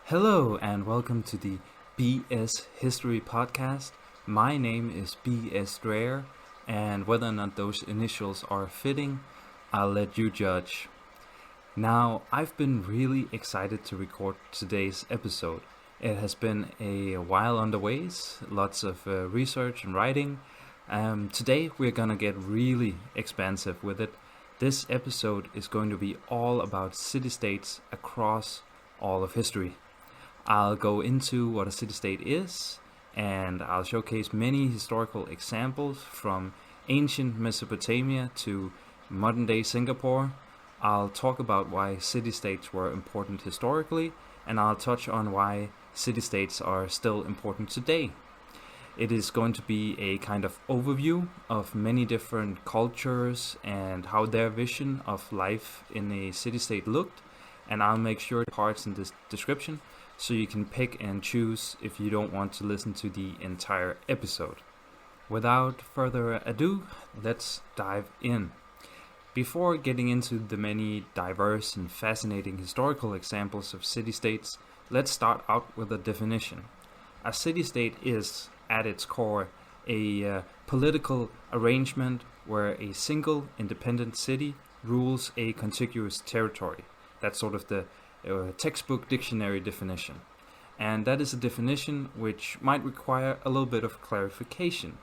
Hello and welcome to the BS History Podcast. My name is BS Dreyer, and whether or not those initials are fitting, I'll let you judge. Now, I've been really excited to record today's episode. It has been a while on the ways, lots of research and writing. Today we're gonna get really expansive with it. This episode is going to be all about city-states across all of history. I'll go into what a city-state is, and I'll showcase many historical examples from ancient Mesopotamia to modern-day Singapore. I'll talk about why city-states were important historically, and I'll touch on why city-states are still important today. It is going to be a kind of overview of many different cultures and how their vision of life in a city-state looked, and I'll make sure parts in this description so you can pick and choose if you don't want to listen to the entire episode. Without further ado, let's dive in. Before getting into the many diverse and fascinating historical examples of city-states, let's start out with a definition. A city-state is, at its core, a political arrangement where a single independent city rules a contiguous territory. That's sort of the textbook dictionary definition. And that is a definition which might require a little bit of clarification.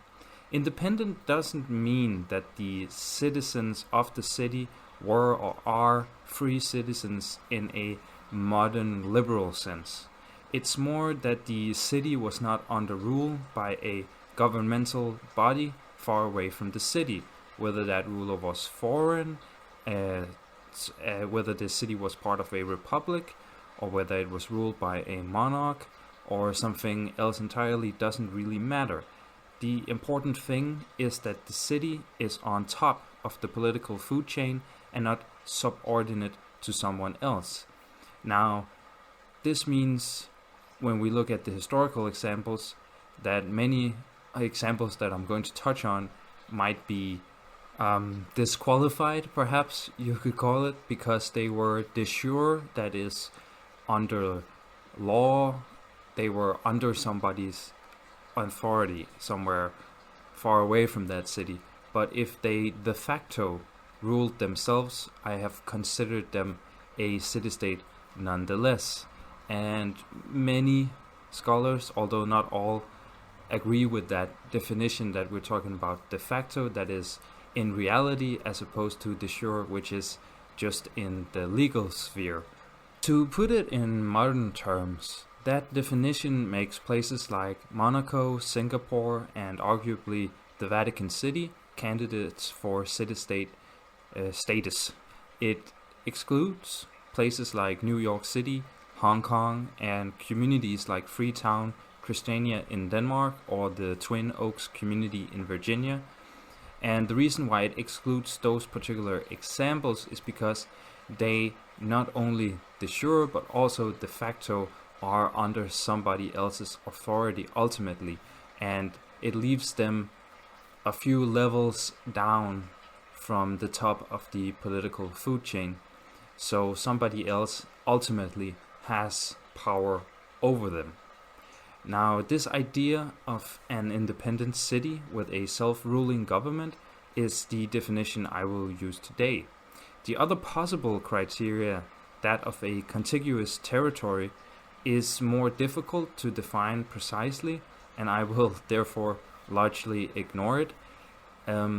Independent doesn't mean that the citizens of the city were or are free citizens in a modern liberal sense. It's more that the city was not under rule by a governmental body far away from the city, whether that ruler was foreign, whether the city was part of a republic, or whether it was ruled by a monarch, or something else entirely doesn't really matter. The important thing is that the city is on top of the political food chain and not subordinate to someone else. Now, this means when we look at the historical examples, that many examples that I'm going to touch on might be disqualified, perhaps you could call it, because they were de jure, that is, under law, they were under somebody's authority somewhere far away from that city. But if they de facto ruled themselves, I have considered them a city-state nonetheless. And many scholars, although not all, agree with that definition that we're talking about de facto, that is in reality, as opposed to de jure, which is just in the legal sphere. To put it in modern terms, that definition makes places like Monaco, Singapore, and arguably the Vatican City candidates for city-state status. It excludes places like New York City, Hong Kong, and communities like Freetown, Christiania in Denmark, or the Twin Oaks community in Virginia. And the reason why it excludes those particular examples is because they not only de jure but also de facto are under somebody else's authority ultimately, and it leaves them a few levels down from the top of the political food chain. So somebody else ultimately has power over them. Now, this idea of an independent city with a self-ruling government is the definition I will use today. The other possible criteria, that of a contiguous territory, is more difficult to define precisely, and I will therefore largely ignore it,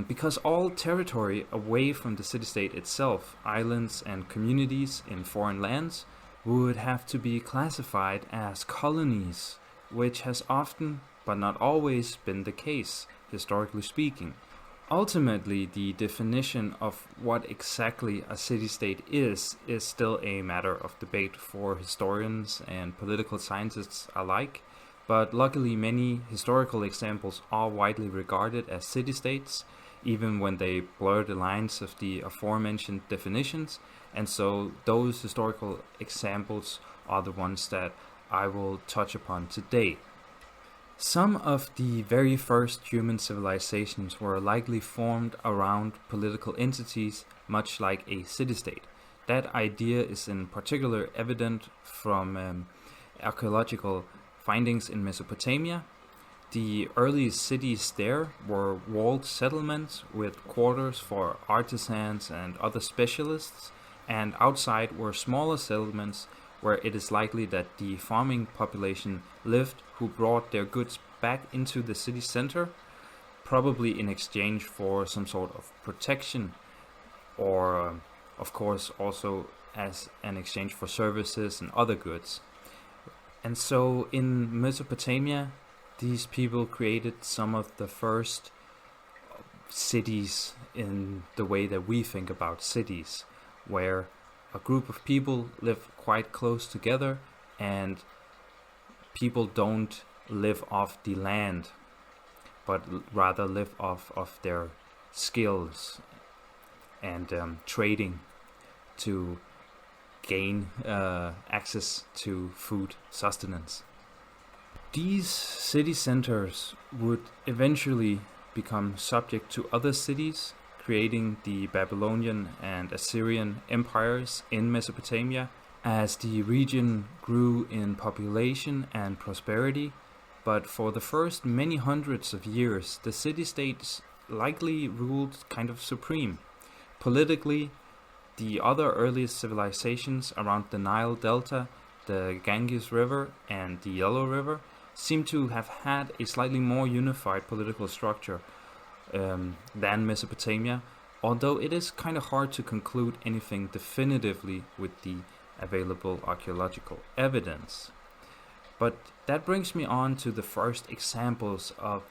because all territory away from the city-state itself, islands and communities in foreign lands, would have to be classified as colonies, which has often, but not always, been the case, historically speaking. Ultimately, the definition of what exactly a city-state is still a matter of debate for historians and political scientists alike, but luckily many historical examples are widely regarded as city-states, even when they blur the lines of the aforementioned definitions, and so those historical examples are the ones that I will touch upon today. Some of the very first human civilizations were likely formed around political entities, much like a city-state. That idea is in particular evident from archaeological findings in Mesopotamia. The early cities there were walled settlements with quarters for artisans and other specialists, and outside were smaller settlements where it is likely that the farming population lived, who brought their goods back into the city center, probably in exchange for some sort of protection, or of course also as an exchange for services and other goods. And so in Mesopotamia, these people created some of the first cities in the way that we think about cities, where a group of people live quite close together and people don't live off the land, but rather live off of their skills and trading to gain access to food sustenance. These city centers would eventually become subject to other cities, creating the Babylonian and Assyrian empires in Mesopotamia as the region grew in population and prosperity. But for the first many hundreds of years, the city-states likely ruled kind of supreme. Politically, the other earliest civilizations around the Nile Delta, the Ganges River and the Yellow River seem to have had a slightly more unified political structure than Mesopotamia, although it is kind of hard to conclude anything definitively with the available archaeological evidence. But that brings me on to the first examples of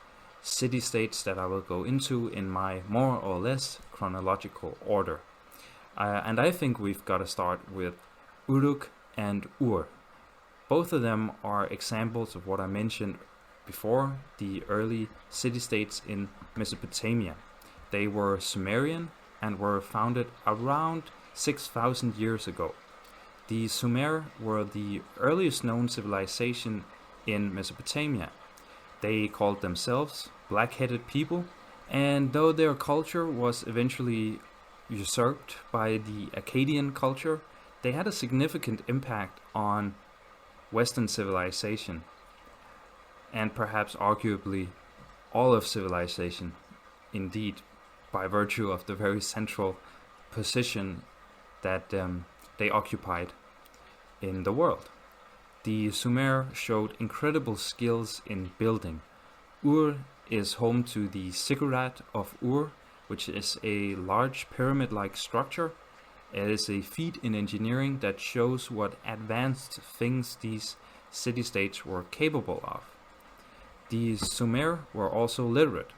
city-states that I will go into in my more or less chronological order. And I think we've got to start with Uruk and Ur. Both of them are examples of what I mentioned before, the early city-states in Mesopotamia. They were Sumerian and were founded around 6,000 years ago. The Sumer were the earliest known civilization in Mesopotamia. They called themselves black-headed people, and though their culture was eventually usurped by the Akkadian culture, they had a significant impact on Western civilization, and perhaps arguably all of civilization, indeed, by virtue of the very central position that they occupied in the world. The Sumer showed incredible skills in building. Ur is home to the ziggurat of Ur, which is a large pyramid-like structure. It is a feat in engineering that shows what advanced things these city-states were capable of. The Sumer were also literate.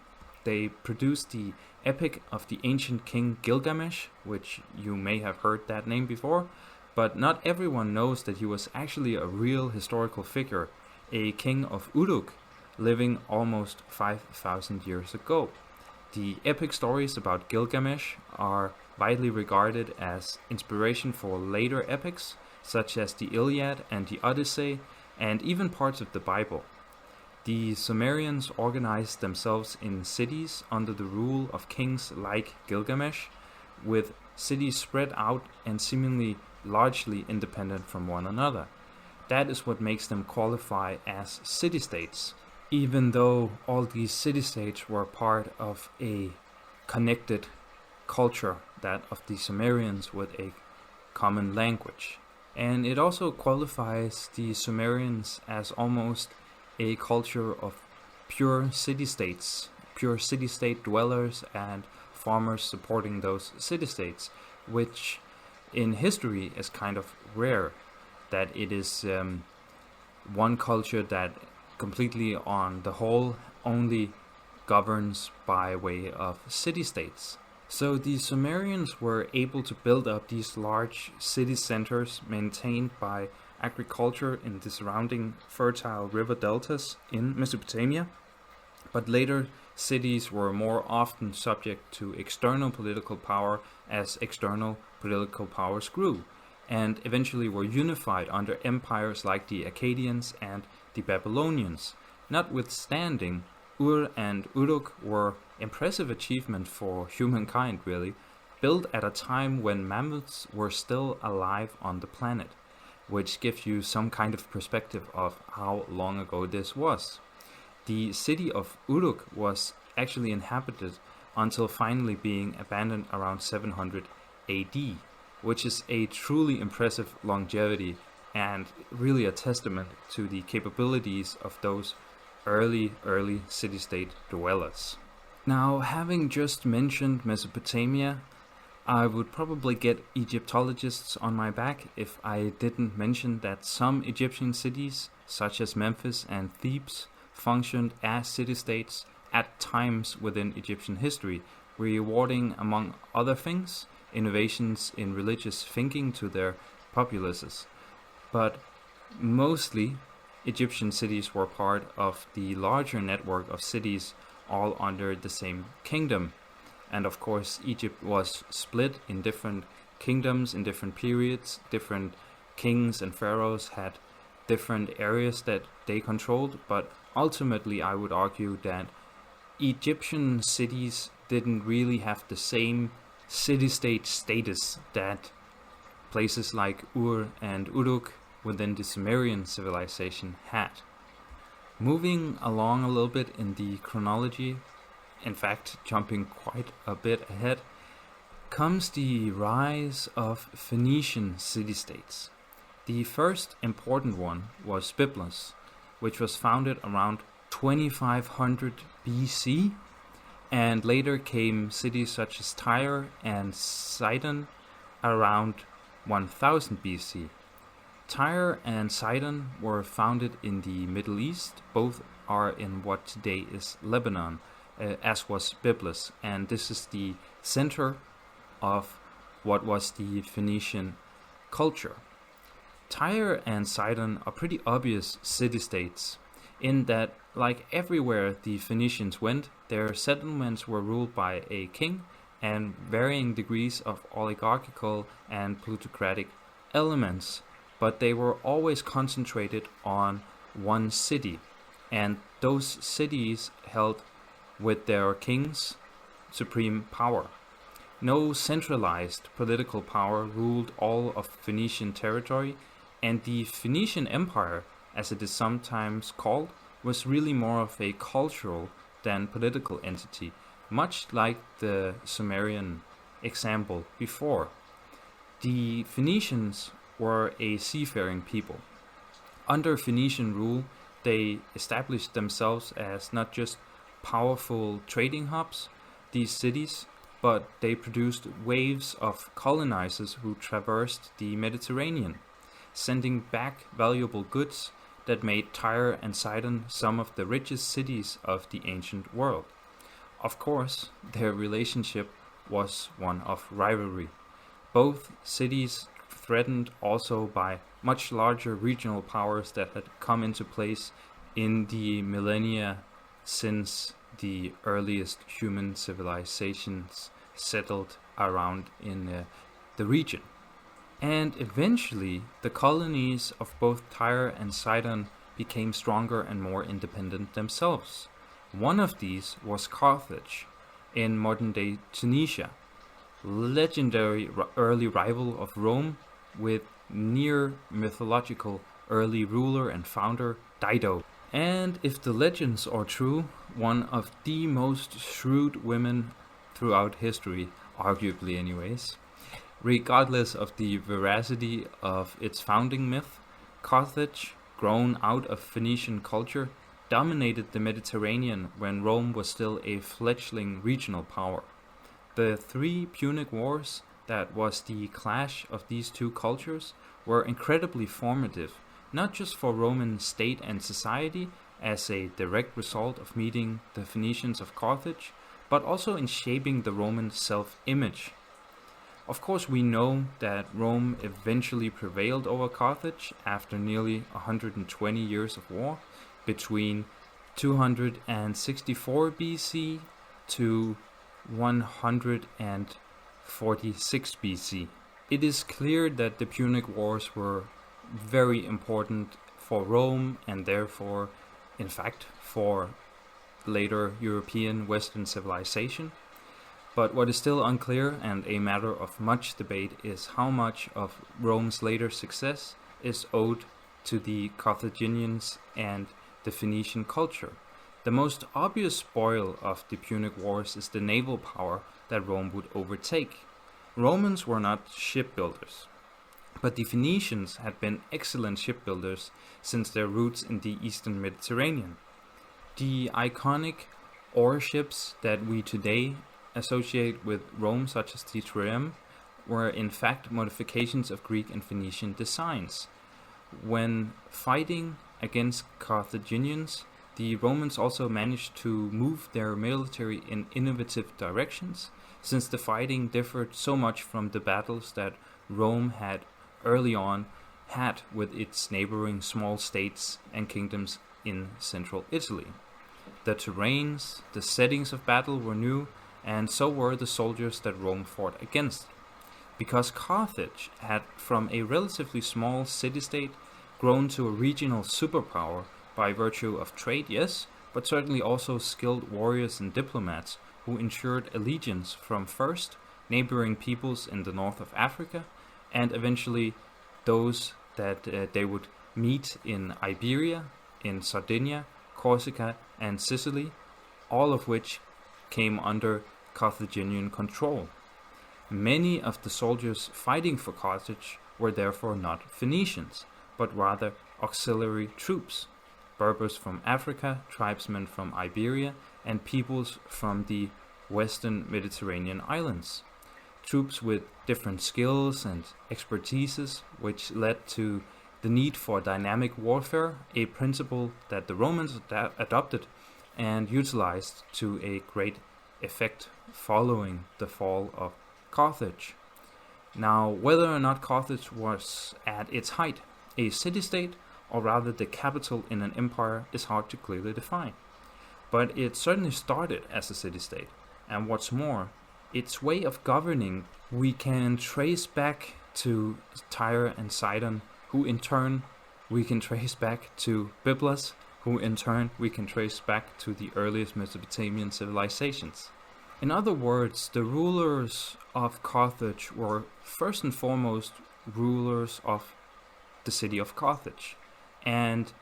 They produced the epic of the ancient king Gilgamesh, which you may have heard that name before, but not everyone knows that he was actually a real historical figure, a king of Uruk, living almost 5,000 years ago. The epic stories about Gilgamesh are widely regarded as inspiration for later epics, such as the Iliad and the Odyssey, and even parts of the Bible. The Sumerians organized themselves in cities under the rule of kings like Gilgamesh, with cities spread out and seemingly largely independent from one another. That is what makes them qualify as city-states, even though all these city-states were part of a connected culture, that of the Sumerians, with a common language. And it also qualifies the Sumerians as almost a culture of pure city-states, pure city-state dwellers and farmers supporting those city-states, which in history is kind of rare, that it is one culture that completely on the whole only governs by way of city-states. So the Sumerians were able to build up these large city centers maintained by agriculture in the surrounding fertile river deltas in Mesopotamia, but later cities were more often subject to external political power as external political powers grew, and eventually were unified under empires like the Akkadians and the Babylonians. Notwithstanding, Ur and Uruk were impressive achievement for humankind, really, built at a time when mammoths were still alive on the planet. which gives you some kind of perspective of how long ago this was. The city of Uruk was actually inhabited until finally being abandoned around 700 AD, which is a truly impressive longevity and really a testament to the capabilities of those early city-state dwellers. Now, having just mentioned Mesopotamia, I would probably get Egyptologists on my back if I didn't mention that some Egyptian cities, such as Memphis and Thebes, functioned as city-states at times within Egyptian history, rewarding, among other things, innovations in religious thinking to their populaces. But mostly, Egyptian cities were part of the larger network of cities all under the same kingdom. And of course, Egypt was split in different kingdoms in different periods. Different kings and pharaohs had different areas that they controlled. But ultimately, I would argue that Egyptian cities didn't really have the same city-state status that places like Ur and Uruk within the Sumerian civilization had. Moving along a little bit in the chronology, in fact jumping quite a bit ahead, comes the rise of Phoenician city-states. The first important one was Byblos, which was founded around 2500 BC, and later came cities such as Tyre and Sidon around 1000 BC. Tyre and Sidon were founded in the Middle East. Both are in what today is Lebanon, as was Byblos, and this is the center of what was the Phoenician culture. Tyre and Sidon are pretty obvious city-states in that, like everywhere the Phoenicians went, their settlements were ruled by a king and varying degrees of oligarchical and plutocratic elements, but they were always concentrated on one city, and those cities held with their kings supreme power. No centralized political power ruled all of Phoenician territory, and the Phoenician Empire, as it is sometimes called, was really more of a cultural than political entity, much like the Sumerian example before. The Phoenicians were a seafaring people. Under Phoenician rule, they established themselves as not just powerful trading hubs, these cities, but they produced waves of colonizers who traversed the Mediterranean, sending back valuable goods that made Tyre and Sidon some of the richest cities of the ancient world. Of course, their relationship was one of rivalry. Both cities threatened also by much larger regional powers that had come into place in the millennia since the earliest human civilizations settled around in the region. And eventually, the colonies of both Tyre and Sidon became stronger and more independent themselves. One of these was Carthage, in modern-day Tunisia, legendary early rival of Rome with near mythological early ruler and founder Dido. And if the legends are true, one of the most shrewd women throughout history, arguably anyways. Regardless of the veracity of its founding myth, Carthage, grown out of Phoenician culture, dominated the Mediterranean when Rome was still a fledgling regional power. The three Punic Wars, that was the clash of these two cultures, were incredibly formative, not just for Roman state and society as a direct result of meeting the Phoenicians of Carthage, but also in shaping the Roman self-image. Of course, we know that Rome eventually prevailed over Carthage after nearly 120 years of war, between 264 BC to 146 BC. It is clear that the Punic Wars were very important for Rome and therefore, in fact, for later European Western civilization. But what is still unclear and a matter of much debate is how much of Rome's later success is owed to the Carthaginians and the Phoenician culture. The most obvious spoil of the Punic Wars is the naval power that Rome would overtake. Romans were not shipbuilders, but the Phoenicians had been excellent shipbuilders since their roots in the eastern Mediterranean. The iconic ore ships that we today associate with Rome, such as the Triumph, were in fact modifications of Greek and Phoenician designs. When fighting against Carthaginians, the Romans also managed to move their military in innovative directions, since the fighting differed so much from the battles that Rome had early on had with its neighboring small states and kingdoms in central Italy. The terrains, the settings of battle were new, and so were the soldiers that Rome fought against. Because Carthage had, from a relatively small city-state, grown to a regional superpower by virtue of trade, yes, but certainly also skilled warriors and diplomats who ensured allegiance from first neighboring peoples in the north of Africa, and eventually those that they would meet in Iberia, in Sardinia, Corsica, and Sicily, all of which came under Carthaginian control. Many of the soldiers fighting for Carthage were therefore not Phoenicians, but rather auxiliary troops, Berbers from Africa, tribesmen from Iberia, and peoples from the western Mediterranean islands. Troops with different skills and expertises, which led to the need for dynamic warfare, a principle that the Romans adopted and utilized to a great effect following the fall of Carthage. Now, whether or not Carthage was at its height a city-state, or rather the capital in an empire, is hard to clearly define. But it certainly started as a city-state, and what's more, its way of governing we can trace back to Tyre and Sidon, who in turn we can trace back to Byblos, who in turn we can trace back to the earliest Mesopotamian civilizations. In other words, the rulers of Carthage were first and foremost rulers of the city of Carthage, and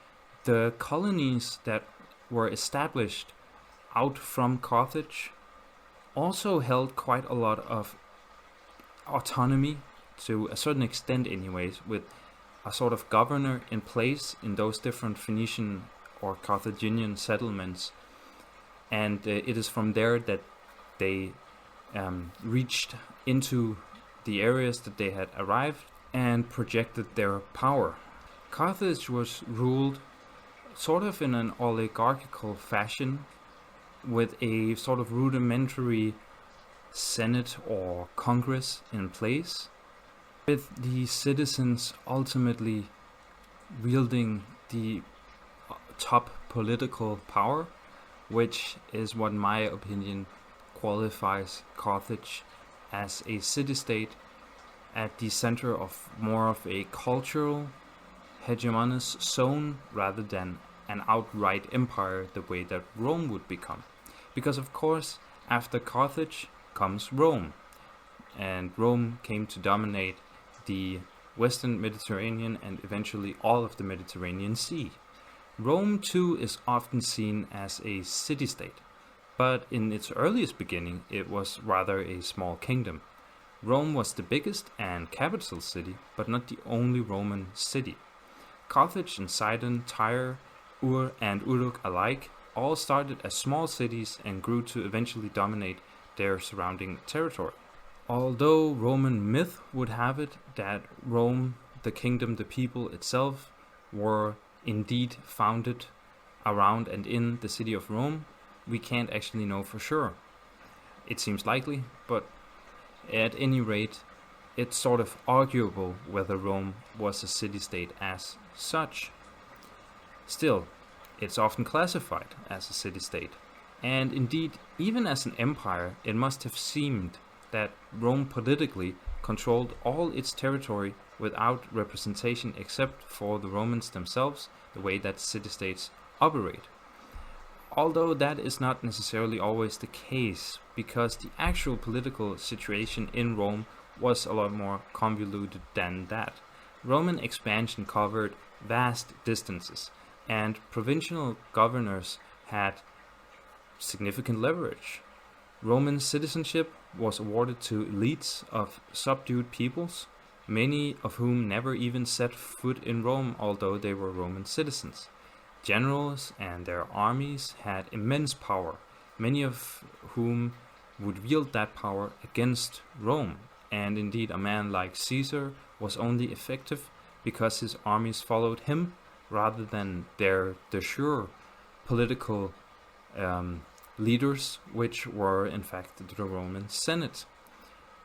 the colonies that were established out from Carthage also held quite a lot of autonomy, to a certain extent anyways, with a sort of governor in place in those different Phoenician or Carthaginian settlements, and it is from there that they reached into the areas that they had arrived and projected their power. Carthage was ruled sort of in an oligarchical fashion, with a sort of rudimentary senate or congress in place, with the citizens ultimately wielding the top political power, which is what, in my opinion, qualifies Carthage as a city-state at the center of more of a cultural hegemonous zone rather than an outright empire the way that Rome would become. Because of course, after Carthage comes Rome, and Rome came to dominate the western Mediterranean and eventually all of the Mediterranean Sea. Rome too is often seen as a city-state, but in its earliest beginning it was rather a small kingdom. Rome was the biggest and capital city, but not the only Roman city. Carthage and Sidon, Tyre, Ur and Uruk alike all started as small cities and grew to eventually dominate their surrounding territory. Although Roman myth would have it that Rome, the kingdom, the people itself, were indeed founded around and in the city of Rome, we can't actually know for sure. It seems likely, but at any rate, it's sort of arguable whether Rome was a city-state as such. Still, it's often classified as a city-state, and indeed, even as an empire, it must have seemed that Rome politically controlled all its territory without representation except for the Romans themselves, the way that city-states operate. Although that is not necessarily always the case, because the actual political situation in Rome was a lot more convoluted than that. Roman expansion covered vast distances, and provincial governors had significant leverage. Roman citizenship was awarded to elites of subdued peoples, many of whom never even set foot in Rome, although they were Roman citizens. Generals and their armies had immense power, many of whom would wield that power against Rome, and indeed a man like Caesar was only effective because his armies followed him rather than their de jure political leaders, which were in fact the Roman Senate.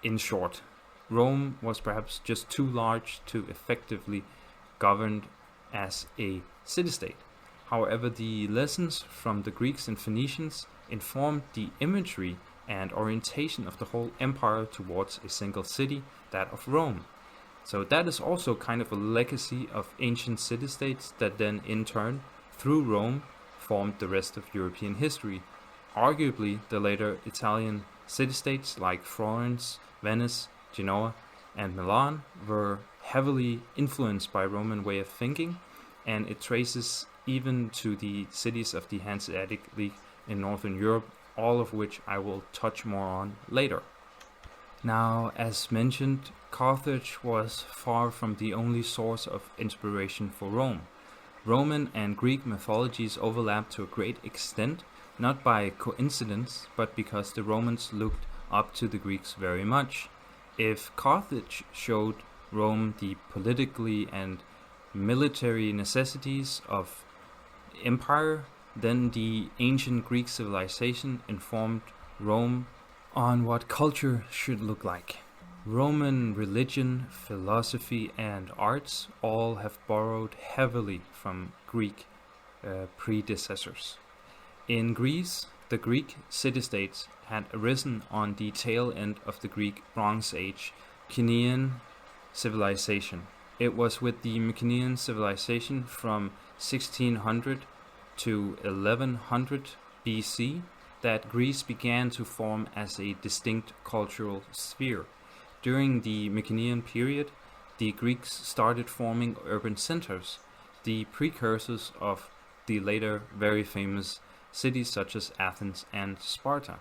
In short, Rome was perhaps just too large to effectively govern as a city-state. However, the lessons from the Greeks and Phoenicians informed the imagery and orientation of the whole empire towards a single city, that of Rome. So that is also kind of a legacy of ancient city-states that then in turn, through Rome, formed the rest of European history. Arguably, the later Italian city-states like Florence, Venice, Genoa, and Milan were heavily influenced by Roman way of thinking, and it traces even to the cities of the Hanseatic League in Northern Europe, all of which I will touch more on later. Now, as mentioned, Carthage was far from the only source of inspiration for Rome. Roman and Greek mythologies overlapped to a great extent, not by coincidence, but because the Romans looked up to the Greeks very much. If Carthage showed Rome the politically and military necessities of empire, then the ancient Greek civilization informed Rome on what culture should look like. Roman religion, philosophy, and arts all have borrowed heavily from Greek predecessors. In Greece, the Greek city-states had arisen on the tail end of the Greek Bronze Age Mycenaean civilization. It was with the Mycenaean civilization from 1600 to 1100 BC that Greece began to form as a distinct cultural sphere. During the Mycenaean period, the Greeks started forming urban centers, the precursors of the later very famous cities such as Athens and Sparta.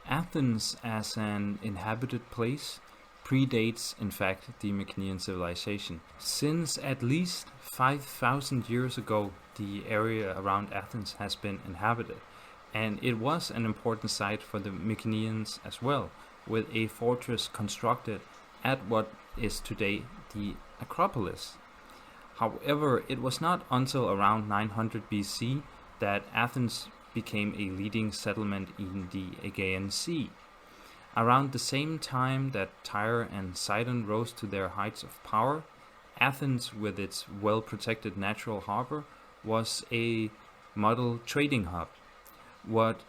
Athens as an inhabited place predates, in fact, the Mycenaean civilization. Since at least 5,000 years ago, the area around Athens has been inhabited, and it was an important site for the Mycenaeans as well, with a fortress constructed at what is today the Acropolis. However, it was not until around 900 BC that Athens became a leading settlement in the Aegean Sea. Around the same time that Tyre and Sidon rose to their heights of power, Athens, with its well-protected natural harbor, was a model trading hub. What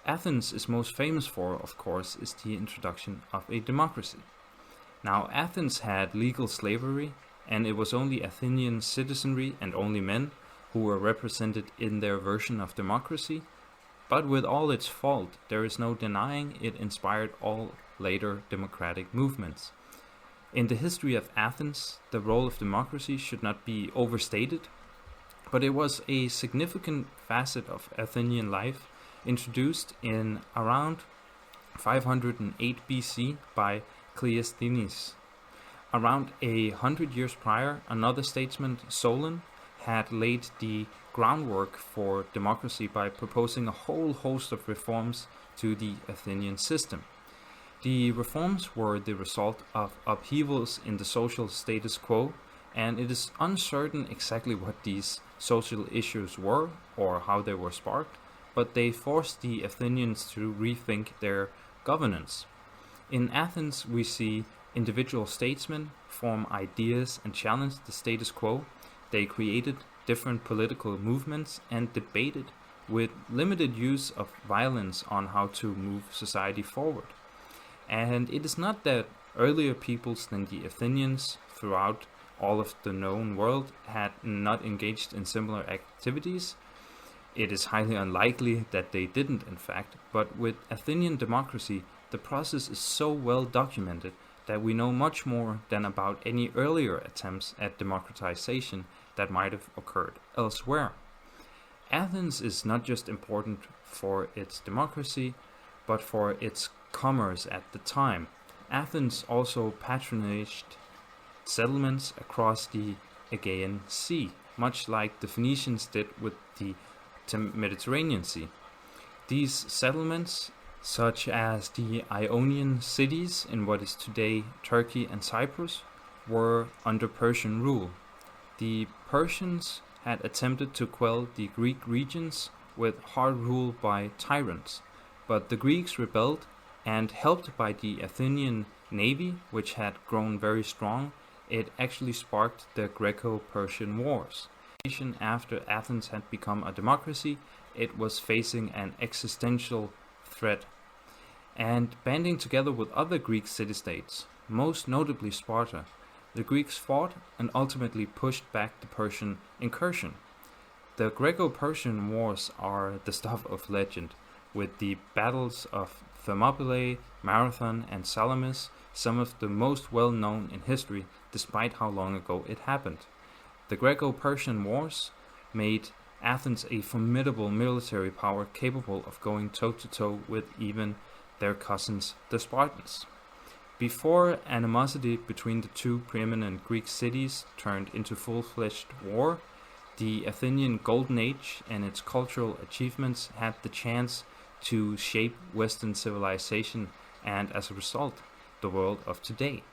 Athens is most famous for, of course, is the introduction of a democracy. Now, Athens had legal slavery, and it was only Athenian citizenry and only men who were represented in their version of democracy, but with all its fault, there is no denying it inspired all later democratic movements. In the history of Athens, the role of democracy should not be overstated, but it was a significant facet of Athenian life introduced in around 508 BC by Cleisthenes. Around 100 years prior, another statesman, Solon, had laid the groundwork for democracy by proposing a whole host of reforms to the Athenian system. The reforms were the result of upheavals in the social status quo, and it is uncertain exactly what these social issues were or how they were sparked, but they forced the Athenians to rethink their governance. In Athens, we see individual statesmen form ideas and challenge the status quo. They created different political movements and debated with limited use of violence on how to move society forward. And it is not that earlier peoples than the Athenians throughout all of the known world had not engaged in similar activities. It is highly unlikely that they didn't, in fact, but with Athenian democracy, the process is so well documented that we know much more than about any earlier attempts at democratization that might have occurred elsewhere. Athens is not just important for its democracy, but for its commerce at the time. Athens also patronaged settlements across the Aegean Sea, much like the Phoenicians did with the Mediterranean Sea. These settlements, such as the Ionian cities in what is today Turkey and Cyprus, were under Persian rule. The Persians had attempted to quell the Greek regions with hard rule by tyrants, but the Greeks rebelled, and helped by the Athenian navy, which had grown very strong, it actually sparked the Greco-Persian Wars. After Athens had become a democracy, it was facing an existential threat, and banding together with other Greek city-states, most notably Sparta, the Greeks fought and ultimately pushed back the Persian incursion. The Greco-Persian Wars are the stuff of legend, with the battles of Thermopylae, Marathon, and Salamis, some of the most well-known in history, despite how long ago it happened. The Greco-Persian Wars made Athens a formidable military power capable of going toe-to-toe with even their cousins, the Spartans. Before animosity between the two preeminent Greek cities turned into full-fledged war, the Athenian Golden Age and its cultural achievements had the chance to shape Western civilization and, as a result, the world of today.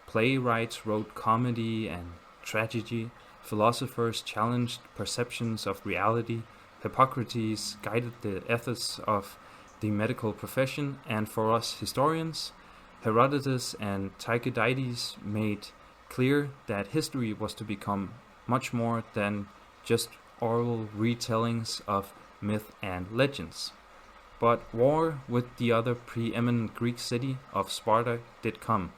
Playwrights wrote comedy and tragedy, philosophers challenged perceptions of reality, Hippocrates guided the ethics of the medical profession, and for us historians, Herodotus and Thucydides made clear that history was to become much more than just oral retellings of myth and legends. But war with the other preeminent Greek city of Sparta did come.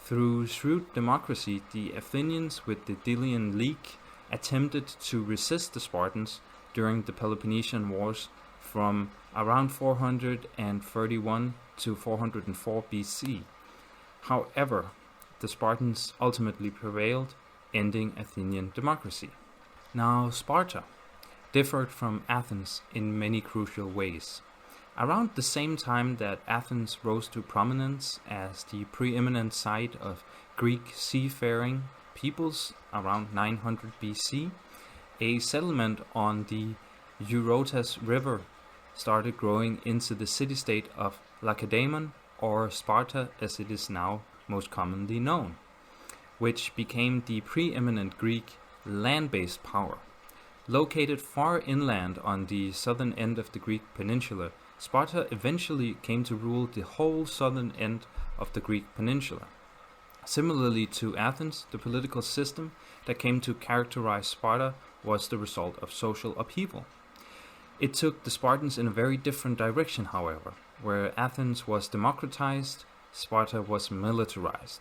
Through shrewd democracy, the Athenians with the Delian League attempted to resist the Spartans during the Peloponnesian Wars from around 431 to 404 BC. However, the Spartans ultimately prevailed, ending Athenian democracy. Now, Sparta differed from Athens in many crucial ways. Around the same time that Athens rose to prominence as the preeminent site of Greek seafaring peoples around 900 BC, a settlement on the Eurotas River started growing into the city-state of Lacedaemon, or Sparta as it is now most commonly known, which became the preeminent Greek land-based power. Located far inland on the southern end of the Greek peninsula, Sparta eventually came to rule the whole southern end of the Greek peninsula. Similarly to Athens, the political system that came to characterize Sparta was the result of social upheaval. It took the Spartans in a very different direction, however. Where Athens was democratized, Sparta was militarized.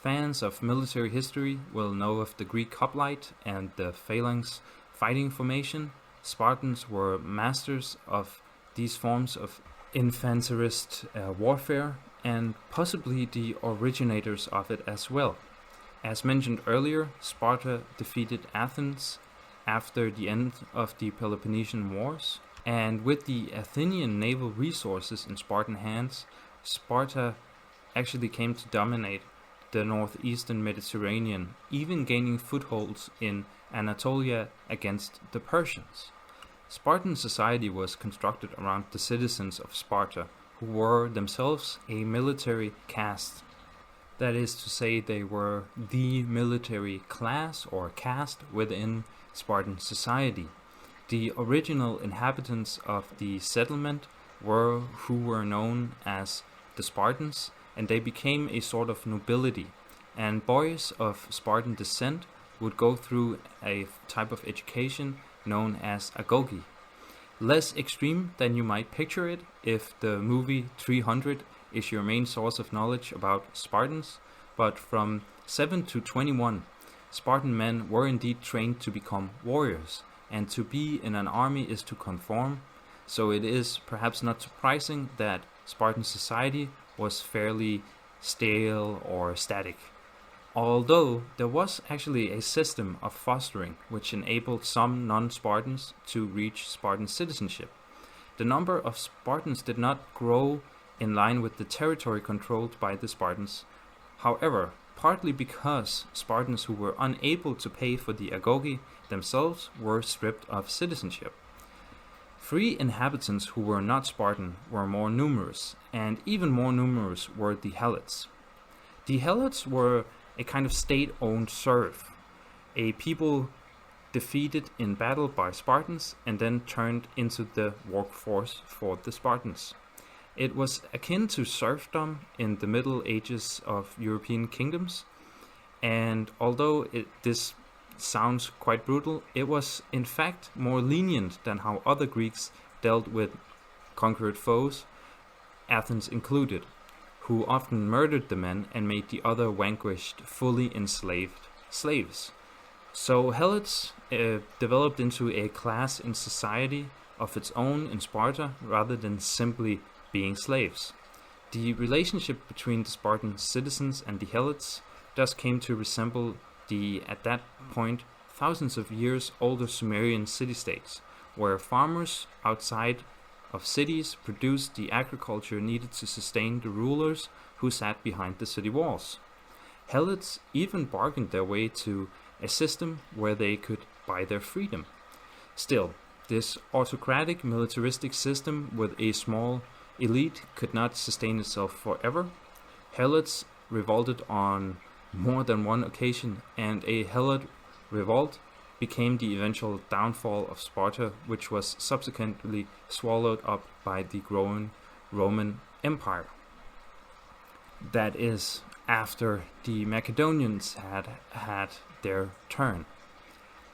Fans of military history will know of the Greek hoplite and the phalanx fighting formation. Spartans were masters of these forms of infanterist warfare, and possibly the originators of it as well. As mentioned earlier, Sparta defeated Athens after the end of the Peloponnesian Wars, and with the Athenian naval resources in Spartan hands, Sparta actually came to dominate the northeastern Mediterranean, even gaining footholds in Anatolia against the Persians. Spartan society was constructed around the citizens of Sparta, who were themselves a military caste. That is to say, they were the military class or caste within Spartan society. The original inhabitants of the settlement were who were known as the Spartans, and they became a sort of nobility, and boys of Spartan descent would go through a type of education known as agoge. Less extreme than you might picture it if the movie 300 is your main source of knowledge about Spartans, but from 7 to 21, Spartan men were indeed trained to become warriors, and to be in an army is to conform, so it is perhaps not surprising that Spartan society was fairly stale, or static. Although there was actually a system of fostering which enabled some non-Spartans to reach Spartan citizenship. The number of Spartans did not grow in line with the territory controlled by the Spartans. However, partly because Spartans who were unable to pay for the agoge themselves were stripped of citizenship. Free inhabitants who were not Spartan were more numerous, and even more numerous were the Helots. The Helots were a kind of state-owned serf, a people defeated in battle by Spartans and then turned into the workforce for the Spartans. It was akin to serfdom in the Middle Ages of European kingdoms, and although this sounds quite brutal, it was in fact more lenient than how other Greeks dealt with conquered foes, Athens included, who often murdered the men and made the other vanquished fully enslaved slaves. So Helots developed into a class in society of its own in Sparta rather than simply being slaves. The relationship between the Spartan citizens and the Helots thus came to resemble the, at that point, thousands of years older Sumerian city-states, where farmers outside of cities produced the agriculture needed to sustain the rulers who sat behind the city walls. Helots even bargained their way to a system where they could buy their freedom. Still, this autocratic militaristic system with a small elite could not sustain itself forever. Helots revolted on more than one occasion, and a Helot revolt became the eventual downfall of Sparta, which was subsequently swallowed up by the growing Roman Empire. That is, after the Macedonians had had their turn.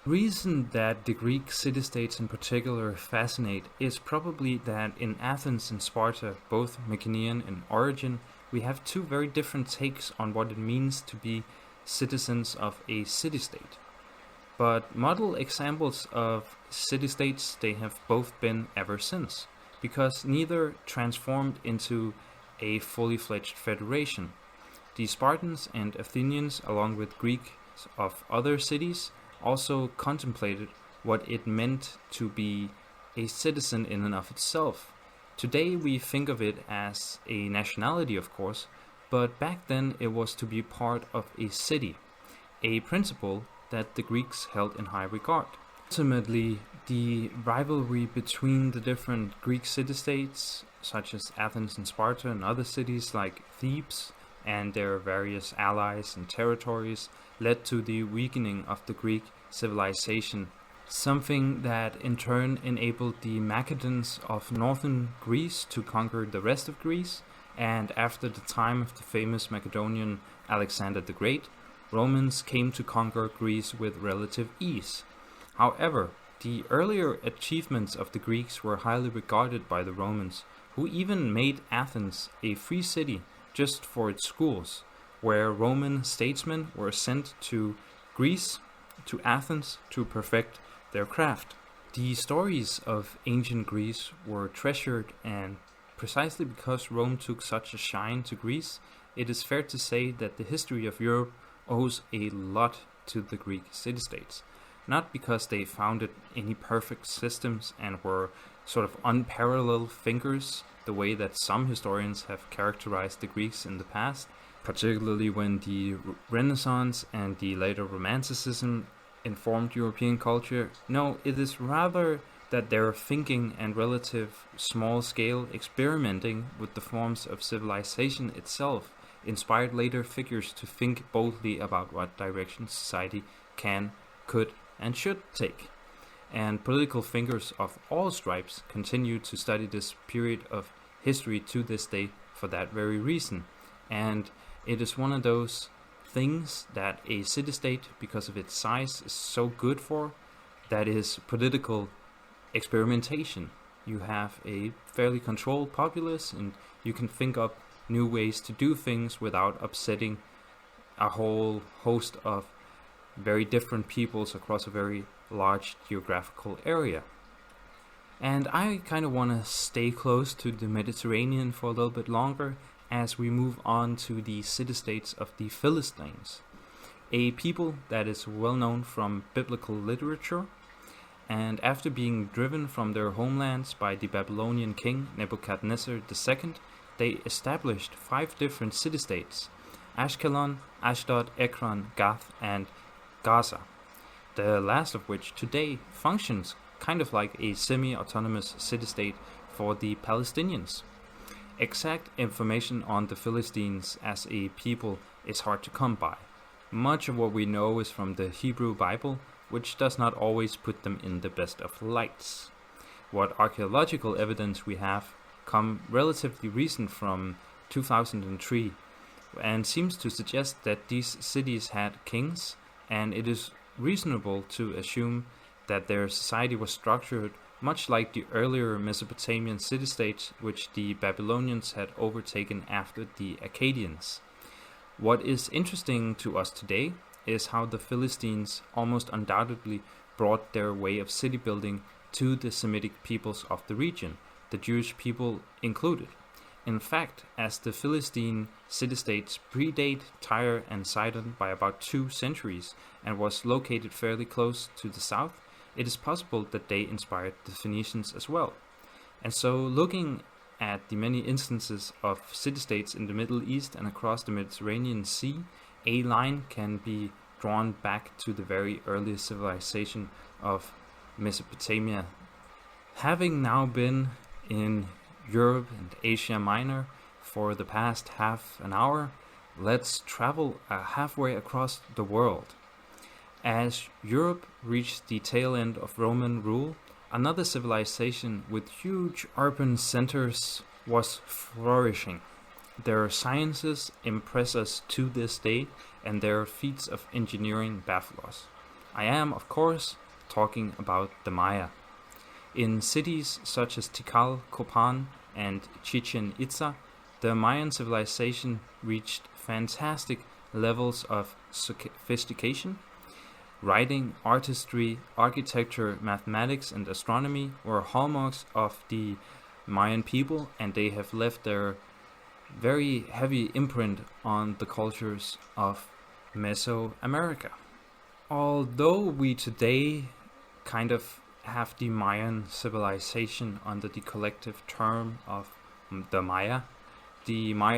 The reason that the Greek city-states in particular fascinate is probably that in Athens and Sparta, both Mycenaean in origin, we have two very different takes on what it means to be citizens of a city-state. But model examples of city-states they have both been ever since, because neither transformed into a fully fledged federation. The Spartans and Athenians, along with Greeks of other cities, also contemplated what it meant to be a citizen in and of itself. Today we think of it as a nationality, of course, but back then it was to be part of a city, a principle that the Greeks held in high regard. Ultimately, the rivalry between the different Greek city-states, such as Athens and Sparta and other cities like Thebes, and their various allies and territories, led to the weakening of the Greek civilization, something that in turn enabled the Macedons of northern Greece to conquer the rest of Greece, and after the time of the famous Macedonian Alexander the Great, Romans came to conquer Greece with relative ease. However, the earlier achievements of the Greeks were highly regarded by the Romans, who even made Athens a free city just for its schools, where Roman statesmen were sent to Greece, to Athens, to perfect their craft. The stories of ancient Greece were treasured, and precisely because Rome took such a shine to Greece, it is fair to say that the history of Europe owes a lot to the Greek city-states. Not because they founded any perfect systems and were sort of unparalleled thinkers, the way that some historians have characterized the Greeks in the past, particularly when the Renaissance and the later Romanticism informed European culture. No, it is rather that their thinking and relative small-scale experimenting with the forms of civilization itself inspired later figures to think boldly about what direction society can, could, and should take. And political thinkers of all stripes continue to study this period of history to this day for that very reason. And it is one of those things that a city-state, because of its size, is so good for, that is political experimentation. You have a fairly controlled populace, and you can think up new ways to do things without upsetting a whole host of very different peoples across a very large geographical area. And I kind of want to stay close to the Mediterranean for a little bit longer, as we move on to the city-states of the Philistines, a people that is well known from biblical literature, and after being driven from their homelands by the Babylonian king Nebuchadnezzar II, they established 5 different city-states: Ashkelon, Ashdod, Ekron, Gath, and Gaza, the last of which today functions kind of like a semi-autonomous city-state for the Palestinians. Exact information on the Philistines as a people is hard to come by. Much of what we know is from the Hebrew Bible, which does not always put them in the best of lights. What archaeological evidence we have come relatively recent from 2003, and seems to suggest that these cities had kings, and it is reasonable to assume that their society was structured much like the earlier Mesopotamian city-states which the Babylonians had overtaken after the Akkadians. What is interesting to us today is how the Philistines almost undoubtedly brought their way of city building to the Semitic peoples of the region, the Jewish people included. In fact, as the Philistine city-states predate Tyre and Sidon by about 2 centuries and was located fairly close to the south, it is possible that they inspired the Phoenicians as well. And so, looking at the many instances of city-states in the Middle East and across the Mediterranean Sea, a line can be drawn back to the very early civilization of Mesopotamia. Having now been in Europe and Asia Minor for the past half an hour, let's travel halfway across the world. As Europe reached the tail end of Roman rule, another civilization with huge urban centers was flourishing. Their sciences impress us to this day, and their feats of engineering baffle us. I am, of course, talking about the Maya. In cities such as Tikal, Copan, and Chichen Itza, the Mayan civilization reached fantastic levels of sophistication. Writing, artistry, architecture, mathematics, and astronomy were hallmarks of the Mayan people, and they have left their very heavy imprint on the cultures of Mesoamerica. Although we today kind of have the Mayan civilization under the collective term of the Maya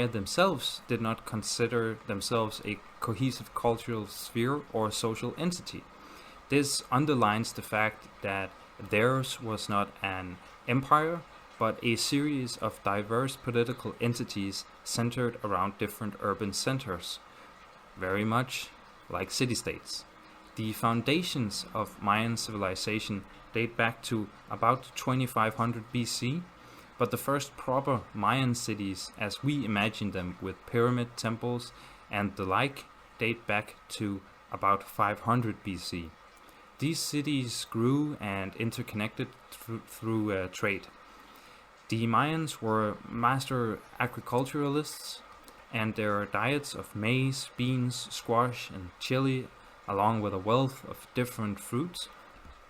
themselves did not consider themselves a cohesive cultural sphere or social entity. This underlines the fact that theirs was not an empire, but a series of diverse political entities centered around different urban centers, very much like city-states. The foundations of Mayan civilization date back to about 2500 BC, but the first proper Mayan cities, as we imagine them with pyramid temples and the like, date back to about 500 BC. These cities grew and interconnected through trade. The Mayans were master agriculturalists, and their diets of maize, beans, squash, and chili, along with a wealth of different fruits,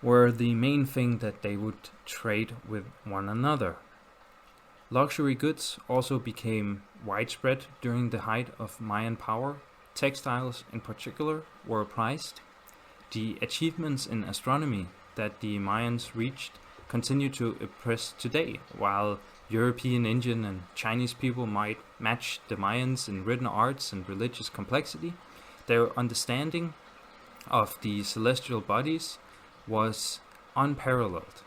were the main thing that they would trade with one another. Luxury goods also became widespread during the height of Mayan power. Textiles in particular were prized. The achievements in astronomy that the Mayans reached continue to impress today. While European, Indian, and Chinese people might match the Mayans in written arts and religious complexity, their understanding of the celestial bodies was unparalleled.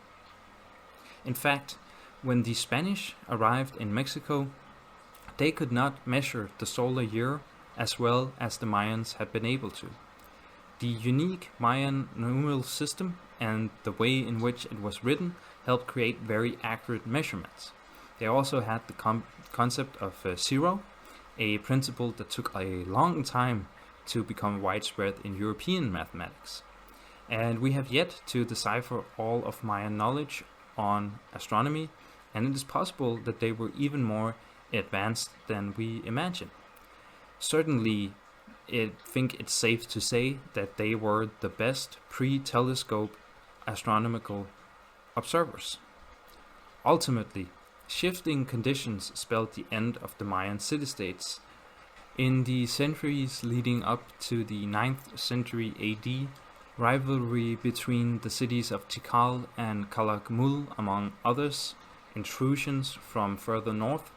In fact, when the Spanish arrived in Mexico, they could not measure the solar year as well as the Mayans had been able to. The unique Mayan numeral system and the way in which it was written helped create very accurate measurements. They also had the concept of zero, a principle that took a long time to become widespread in European mathematics. And we have yet to decipher all of Mayan knowledge on astronomy, and it is possible that they were even more advanced than we imagine. Certainly, I think it's safe to say that they were the best pre-telescope astronomical observers. Ultimately, Shifting conditions spelled the end of the Mayan city-states. In the centuries leading up to the 9th century AD, rivalry between the cities of Tikal and Calakmul, among others, intrusions from further north,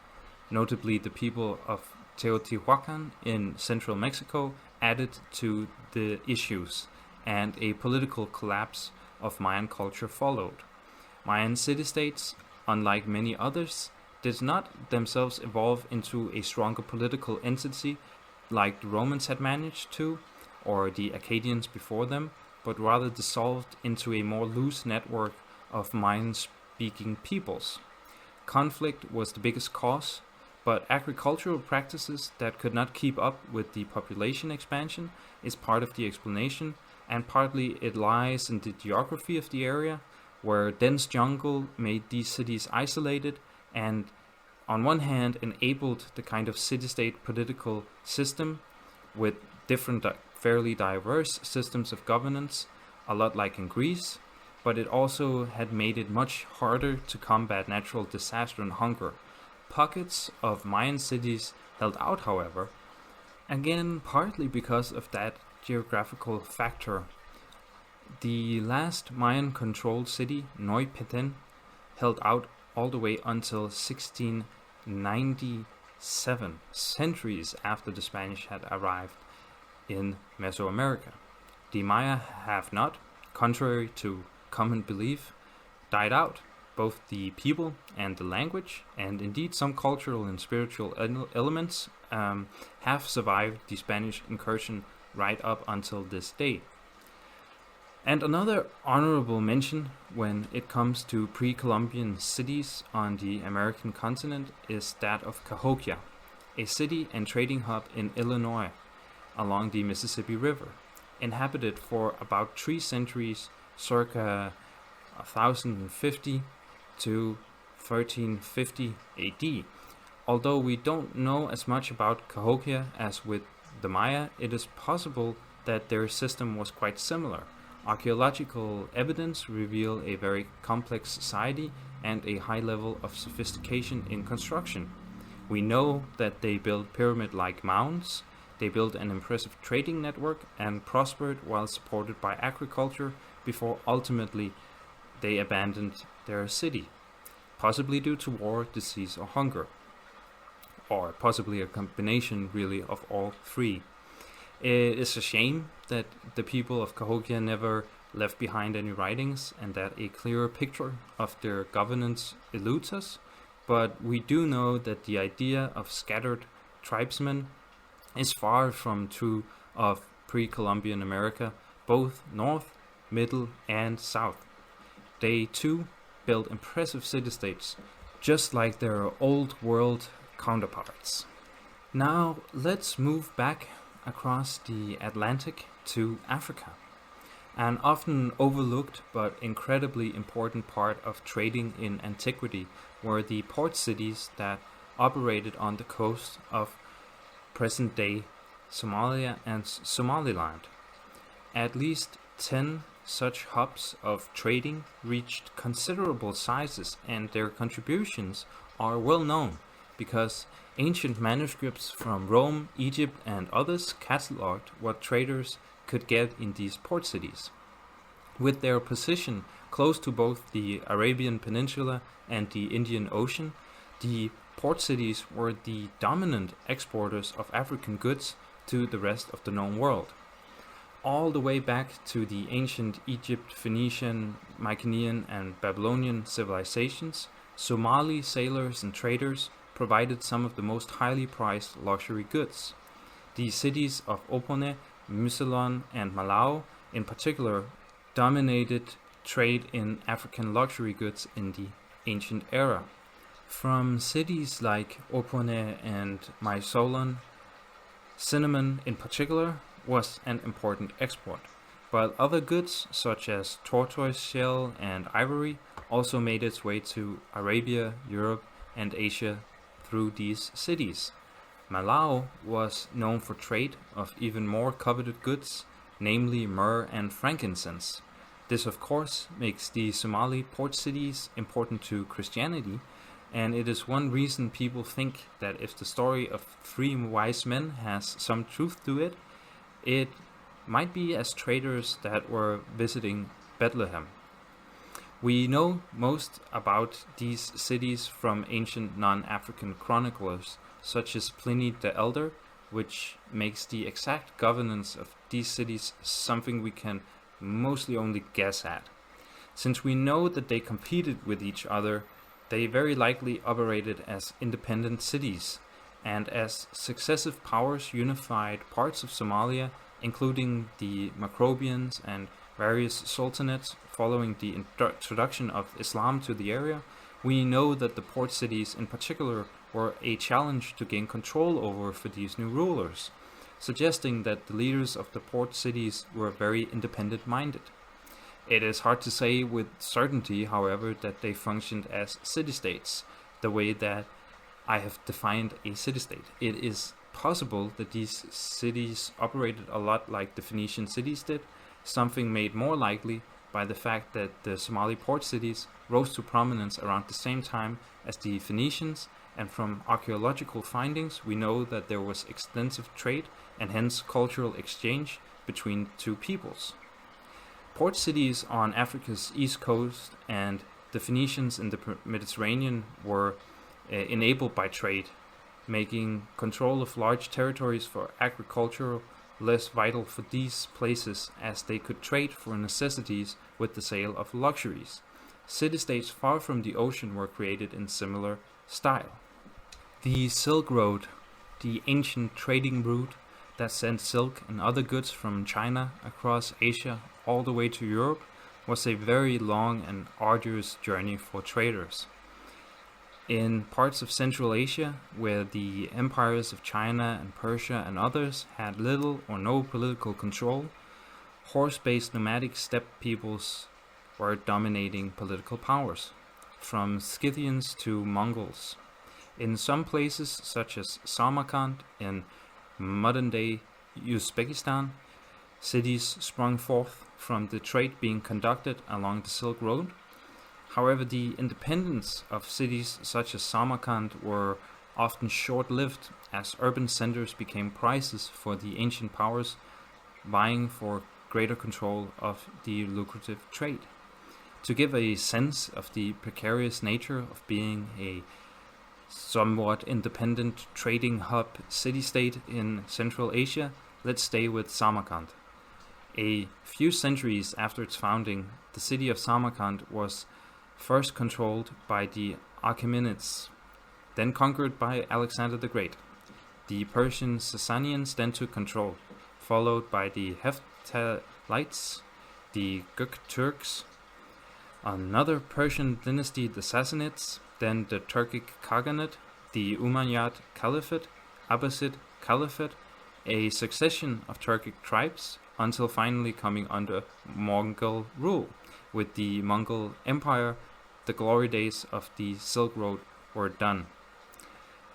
notably the people of Teotihuacan in central Mexico, added to the issues, and a political collapse of Mayan culture followed. Mayan city-states, unlike many others, did not themselves evolve into a stronger political entity like the Romans had managed to, or the Akkadians before them, but rather dissolved into a more loose network of Mayan-speaking peoples. Conflict was the biggest cause, but agricultural practices that could not keep up with the population expansion is part of the explanation, and partly it lies in the geography of the area, where dense jungle made these cities isolated and on one hand enabled the kind of city-state political system with different fairly diverse systems of governance, a lot like in Greece, but it also had made it much harder to combat natural disaster and hunger. Pockets of Mayan cities held out, however, again partly because of that geographical factor. The last Mayan-controlled city, Noypeten, held out all the way until 1697, centuries after the Spanish had arrived in Mesoamerica. The Maya have not, contrary to common belief, died out. Both the people and the language, and indeed some cultural and spiritual elements, have survived the Spanish incursion right up until this day. And another honorable mention when it comes to pre-Columbian cities on the American continent is that of Cahokia, a city and trading hub in Illinois along the Mississippi River, inhabited for about 3 centuries, circa 1050 to 1350 AD. Although we don't know as much about Cahokia as with the Maya, it is possible that their system was quite similar. Archaeological evidence reveal a very complex society and a high level of sophistication in construction. We know that they built pyramid-like mounds, they built an impressive trading network and prospered while supported by agriculture before ultimately they abandoned their city, possibly due to war, disease or hunger, or possibly a combination really of all three. It is a shame that the people of Cahokia never left behind any writings and that a clearer picture of their governance eludes us, but we do know that the idea of scattered tribesmen is far from true of pre-Columbian America, both north, middle and south. They too built impressive city-states, just like their old world counterparts. Now let's move back across the Atlantic to Africa, an often overlooked but incredibly important part of trading in antiquity were the port cities that operated on the coast of present-day Somalia and Somaliland. At least 10 such hubs of trading reached considerable sizes, and their contributions are well known because ancient manuscripts from Rome, Egypt and others catalogued what traders could get in these port cities. With their position close to both the Arabian Peninsula and the Indian Ocean, the port cities were the dominant exporters of African goods to the rest of the known world. All the way back to the ancient Egypt, Phoenician, Mycenaean and Babylonian civilizations, Somali sailors and traders provided some of the most highly priced luxury goods. The cities of Opone, Musalon and Malau in particular dominated trade in African luxury goods in the ancient era. From cities like Opone and Mysolon, cinnamon in particular was an important export, but other goods such as tortoise shell and ivory also made its way to Arabia, Europe and Asia through these cities. Malau was known for trade of even more coveted goods, namely myrrh and frankincense. This of course makes the Somali port cities important to Christianity, and it is one reason people think that if the story of 3 wise men has some truth to it, it might be as traders that were visiting Bethlehem. We know most about these cities from ancient non-African chroniclers, such as Pliny the Elder, which makes the exact governance of these cities something we can mostly only guess at. Since we know that they competed with each other, they very likely operated as independent cities, and as successive powers unified parts of Somalia, including the Macrobians and various sultanates following the introduction of Islam to the area, we know that the port cities in particular were a challenge to gain control over for these new rulers, suggesting that the leaders of the port cities were very independent-minded. It is hard to say with certainty, however, that they functioned as city-states, the way that I have defined a city-state. It is possible that these cities operated a lot like the Phoenician cities did, something made more likely by the fact that the Somali Port-cities rose to prominence around the same time as the Phoenicians, and from archaeological findings we know that there was extensive trade and hence cultural exchange between two peoples. Port cities on Africa's east coast and the Phoenicians in the Mediterranean were enabled by trade, making control of large territories for agriculture less vital for these places, as they could trade for necessities with the sale of luxuries. City-states far from the ocean were created in similar style. The Silk Road, the ancient trading route that sent silk and other goods from China across Asia all the way to Europe, was a very long and arduous journey for traders. In parts of Central Asia, where the empires of China and Persia and others had little or no political control, horse-based nomadic steppe peoples were dominating political powers, from Scythians to Mongols. In some places, such as Samarkand in modern-day Uzbekistan, cities sprung forth from the trade being conducted along the Silk Road. However, the independence of cities such as Samarkand were often short-lived, as urban centers became prizes for the ancient powers vying for greater control of the lucrative trade. To give a sense of the precarious nature of being a somewhat independent trading hub city-state in Central Asia, let's stay with Samarkand. A few centuries after its founding, the city of Samarkand was first controlled by the Achaemenids, then conquered by Alexander the Great. The Persian Sasanians then took control, followed by the Hephthalites, the Gök Turks, another Persian dynasty, the Sassanids, then the Turkic Khaganate, the Umayyad Caliphate, Abbasid Caliphate, a succession of Turkic tribes, until finally coming under Mongol rule. With the Mongol Empire, the glory days of the Silk Road were done.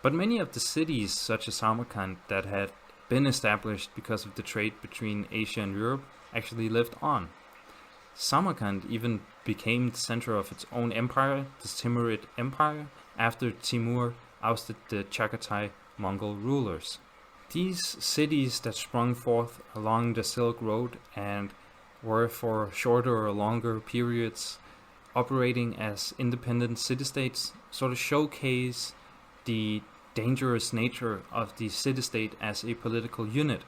But many of the cities, such as Samarkand, that had been established because of the trade between Asia and Europe, actually lived on. Samarkand even became the center of its own empire, the Timurid Empire, after Timur ousted the Chagatai Mongol rulers. These cities that sprung forth along the Silk Road and were for shorter or longer periods operating as independent city-states sort of showcase the dangerous nature of the city-state as a political unit,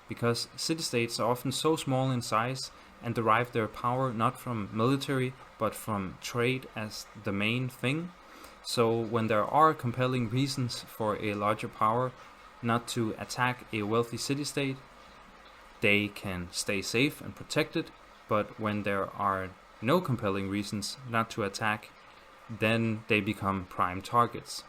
because city-states are often so small in size and derive their power not from military but from trade as the main thing. So when there are compelling reasons for a larger power not to attack a wealthy city-state, they can stay safe and protected, but when there are no compelling reasons not to attack, then they become prime targets.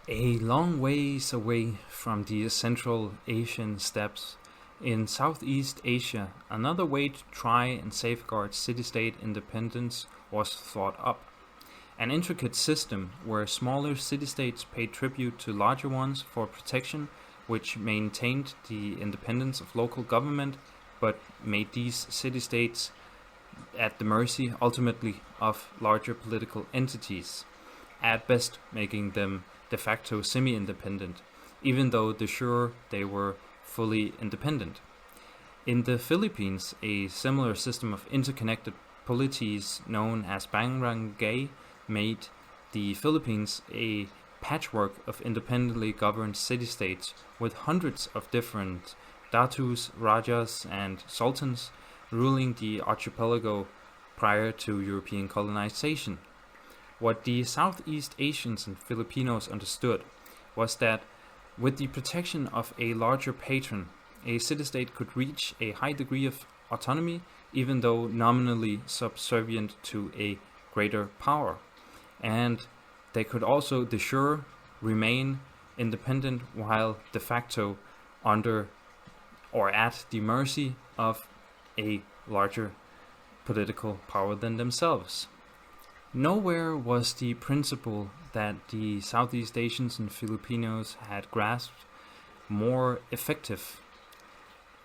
A long ways away from the Central Asian steppes, in Southeast Asia, another way to try and safeguard city-state independence was thought up. An intricate system where smaller city-states paid tribute to larger ones for protection, which maintained the independence of local government, but made these city-states at the mercy, ultimately, of larger political entities. at best making them de facto semi-independent, even though de jure they were fully independent. In the Philippines, a similar system of interconnected polities known as barangay made the Philippines a patchwork of independently governed city-states with hundreds of different datus, rajas, and sultans ruling the archipelago prior to European colonization. What the Southeast Asians and Filipinos understood was that with the protection of a larger patron, a city-state could reach a high degree of autonomy, even though nominally subservient to a greater power. And they could also de jure remain independent while de facto under or at the mercy of a larger political power than themselves. Nowhere was the principle that the Southeast Asians and Filipinos had grasped more effective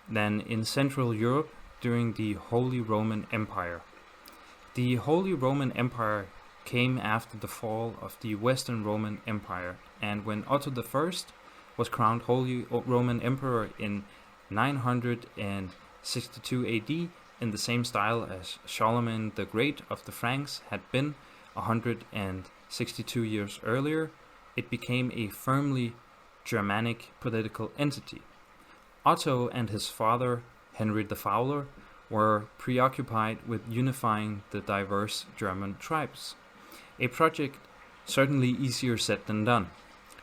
than in Central Europe during the Holy Roman Empire. The Holy Roman Empire came after the fall of the Western Roman Empire, and when Otto I was crowned Holy Roman Emperor in 962 AD, in the same style as Charlemagne the Great of the Franks had been 162 years earlier, it became a firmly Germanic political entity. Otto and his father, Henry the Fowler, were preoccupied with unifying the diverse German tribes. A project certainly easier said than done.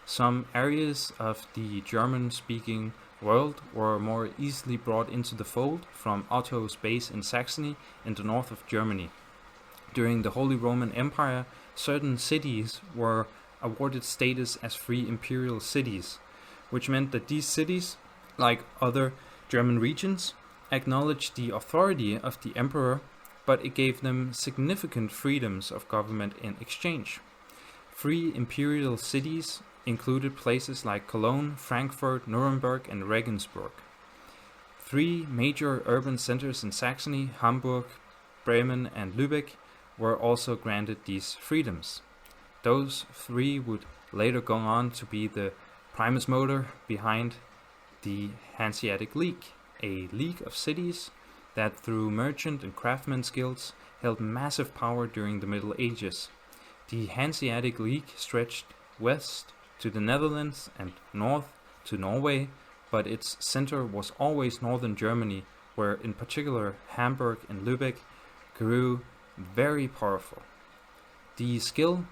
Some areas of the German-speaking world were more easily brought into the fold from Otto's base in Saxony in the north of Germany. During the Holy Roman Empire, certain cities were awarded status as free imperial cities, which meant that these cities, like other German regions, acknowledged the authority of the emperor, but it gave them significant freedoms of government in exchange. Free imperial cities included places like Cologne, Frankfurt, Nuremberg, and Regensburg. Three major urban centers in Saxony, Hamburg, Bremen, and Lübeck, were also granted these freedoms. Those three would later go on to be the primus motor behind the Hanseatic League, a league of cities that through merchant and craftsmen's guilds held massive power during the Middle Ages. The Hanseatic League stretched west to the Netherlands and north to Norway, but its center was always northern Germany, where in particular Hamburg and Lübeck grew very powerful. The skill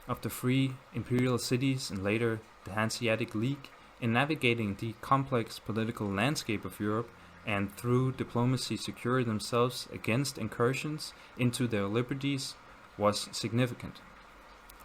of the free imperial cities and later the Hanseatic League in navigating the complex political landscape of Europe and through diplomacy secure themselves against incursions into their liberties was significant.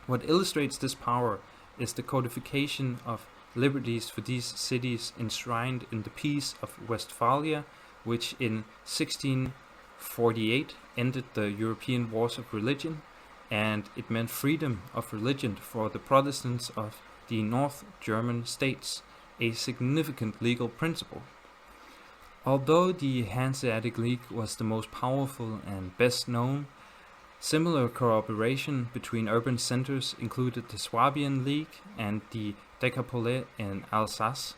What illustrates this power is the codification of liberties for these cities enshrined in the Peace of Westphalia, which in 1648 ended the European wars of religion, and it meant freedom of religion for the Protestants of the North German states, a significant legal principle. Although the Hanseatic League was the most powerful and best known, similar cooperation between urban centers included the Swabian League and the Decapole in Alsace.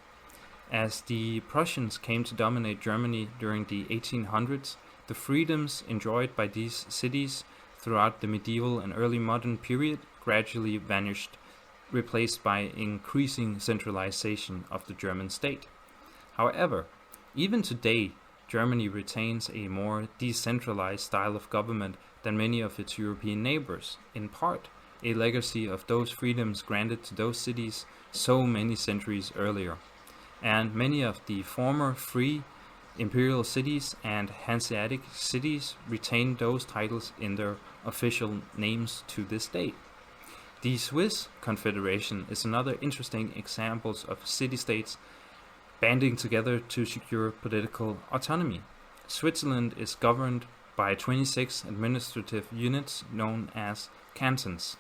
As the Prussians came to dominate Germany during the 1800s, the freedoms enjoyed by these cities throughout the medieval and early modern period gradually vanished, replaced by increasing centralization of the German state. However, even today, Germany retains a more decentralized style of government than many of its European neighbors, in part a legacy of those freedoms granted to those cities so many centuries earlier. And many of the former free imperial cities and Hanseatic cities retain those titles in their official names to this day. The Swiss Confederation is another interesting example of city-states banding together to secure political autonomy. Switzerland is governed by 26 administrative units known as cantons.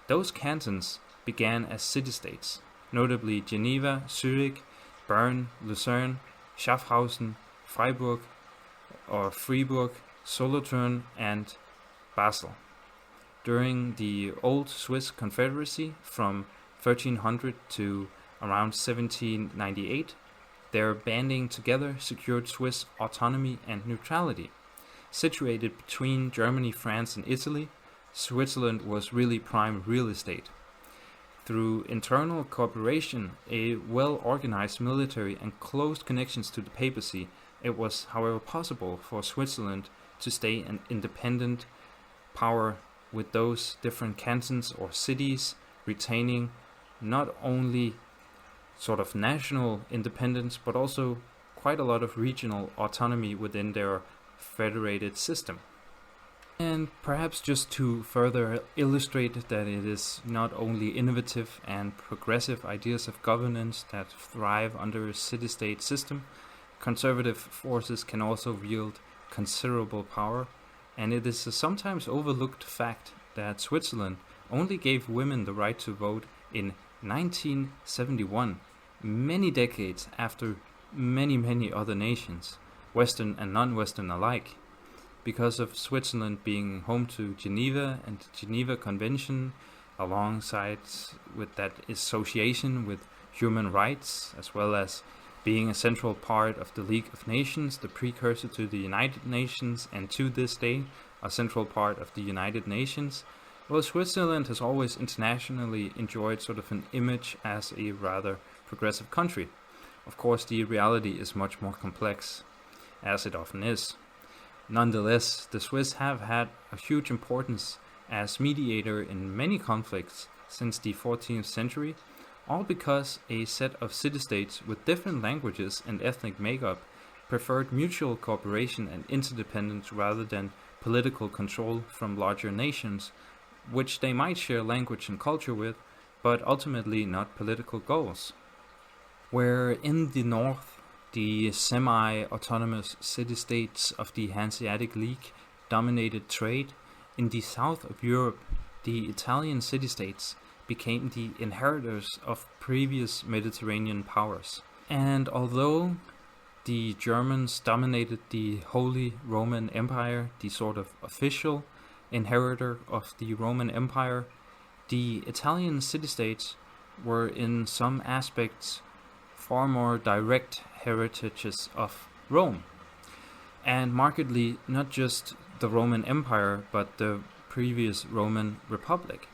Those cantons began as city-states, notably Geneva, Zurich, Bern, Lucerne, Schaffhausen, Freiburg, Solothurn, and Basel. During the Old Swiss Confederacy from 1300 to around 1798, their banding together secured Swiss autonomy and neutrality. Situated between Germany, France, and Italy, Switzerland was really prime real estate. Through internal cooperation, a well-organized military, and close connections to the papacy, it was, however, possible for Switzerland to stay an independent power, with those different cantons or cities retaining not only sort of national independence, but also quite a lot of regional autonomy within their federated system. And perhaps just to further illustrate that it is not only innovative and progressive ideas of governance that thrive under a city-state system, conservative forces can also wield considerable power, and it is a sometimes overlooked fact that Switzerland only gave women the right to vote in 1971, many decades after many other nations, Western and non-Western alike. Because of Switzerland being home to Geneva and the Geneva Convention, alongside with that association with human rights, as well as being a central part of the League of Nations, the precursor to the United Nations, and to this day a central part of the United Nations, well, Switzerland has always internationally enjoyed sort of an image as a rather progressive country. Of course, the reality is much more complex, as it often is. Nonetheless, the Swiss have had a huge importance as mediator in many conflicts since the 14th century, all because a set of city-states with different languages and ethnic makeup preferred mutual cooperation and interdependence rather than political control from larger nations, which they might share language and culture with, but ultimately not political goals. Where in the north, the semi-autonomous city-states of the Hanseatic League dominated trade, in the south of Europe, the Italian city-states became the inheritors of previous Mediterranean powers. And although the Germans dominated the Holy Roman Empire, the sort of official inheritor of the Roman Empire, the Italian city-states were in some aspects far more direct heritages of Rome, and markedly not just the Roman Empire but the previous Roman Republic.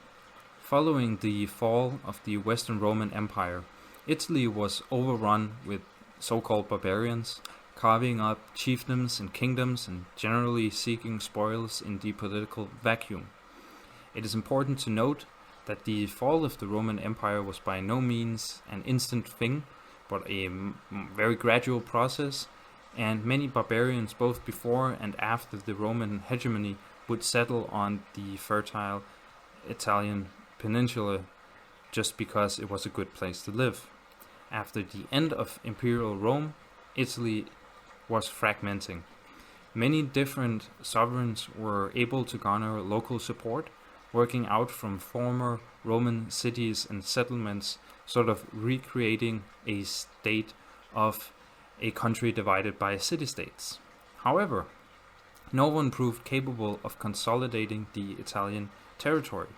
Following the fall of the Western Roman Empire, Italy was overrun with so-called barbarians, carving up chiefdoms and kingdoms and generally seeking spoils in the political vacuum. It is important to note that the fall of the Roman Empire was by no means an instant thing, but a very gradual process, and many barbarians both before and after the Roman hegemony would settle on the fertile Italian peninsula just because it was a good place to live. After the end of Imperial Rome, Italy was fragmenting. Many different sovereigns were able to garner local support, working out from former Roman cities and settlements, sort of recreating a state of a country divided by city-states. However, no one proved capable of consolidating the Italian territory.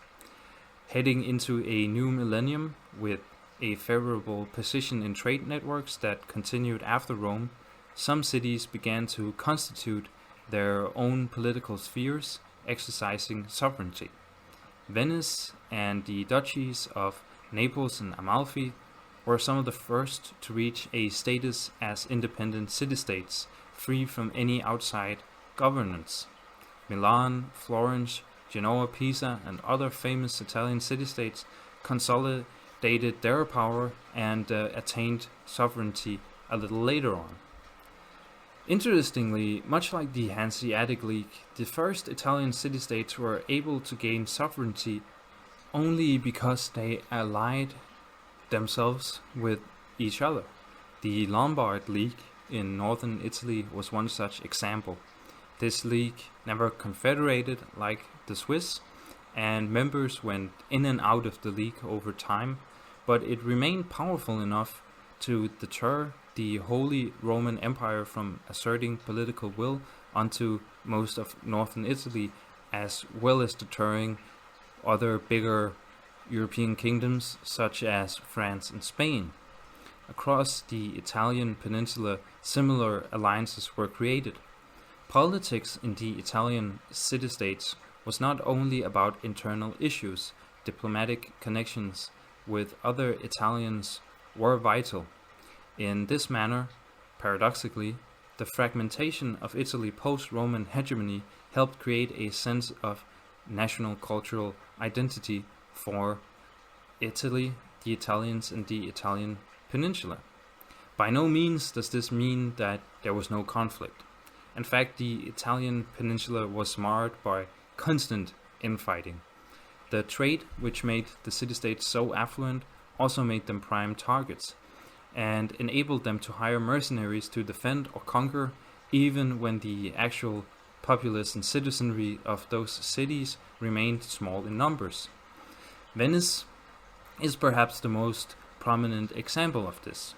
Heading into a new millennium with a favorable position in trade networks that continued after Rome, some cities began to constitute their own political spheres, exercising sovereignty. Venice and the duchies of Naples and Amalfi were some of the first to reach a status as independent city-states, free from any outside governance. Milan, Florence, Genoa, Pisa, and other famous Italian city-states consolidated their power and attained sovereignty a little later on. Interestingly, much like the Hanseatic League, the first Italian city-states were able to gain sovereignty only because they allied themselves with each other. The Lombard League in northern Italy was one such example. This league never confederated like the Swiss, and members went in and out of the league over time, but it remained powerful enough to deter the Holy Roman Empire from asserting political will onto most of northern Italy, as well as deterring other bigger European kingdoms such as France and Spain. Across the Italian peninsula, similar alliances were created. Politics in the Italian city-states was not only about internal issues. Diplomatic connections with other Italians were vital. In this manner, paradoxically, the fragmentation of Italy post-Roman hegemony helped create a sense of national cultural identity for Italy, the Italians, and the Italian peninsula. By no means does this mean that there was no conflict. In fact, the Italian peninsula was marred by constant infighting. The trade which made the city-states so affluent also made them prime targets, and enabled them to hire mercenaries to defend or conquer, even when the actual populace and citizenry of those cities remained small in numbers. Venice is perhaps the most prominent example of this.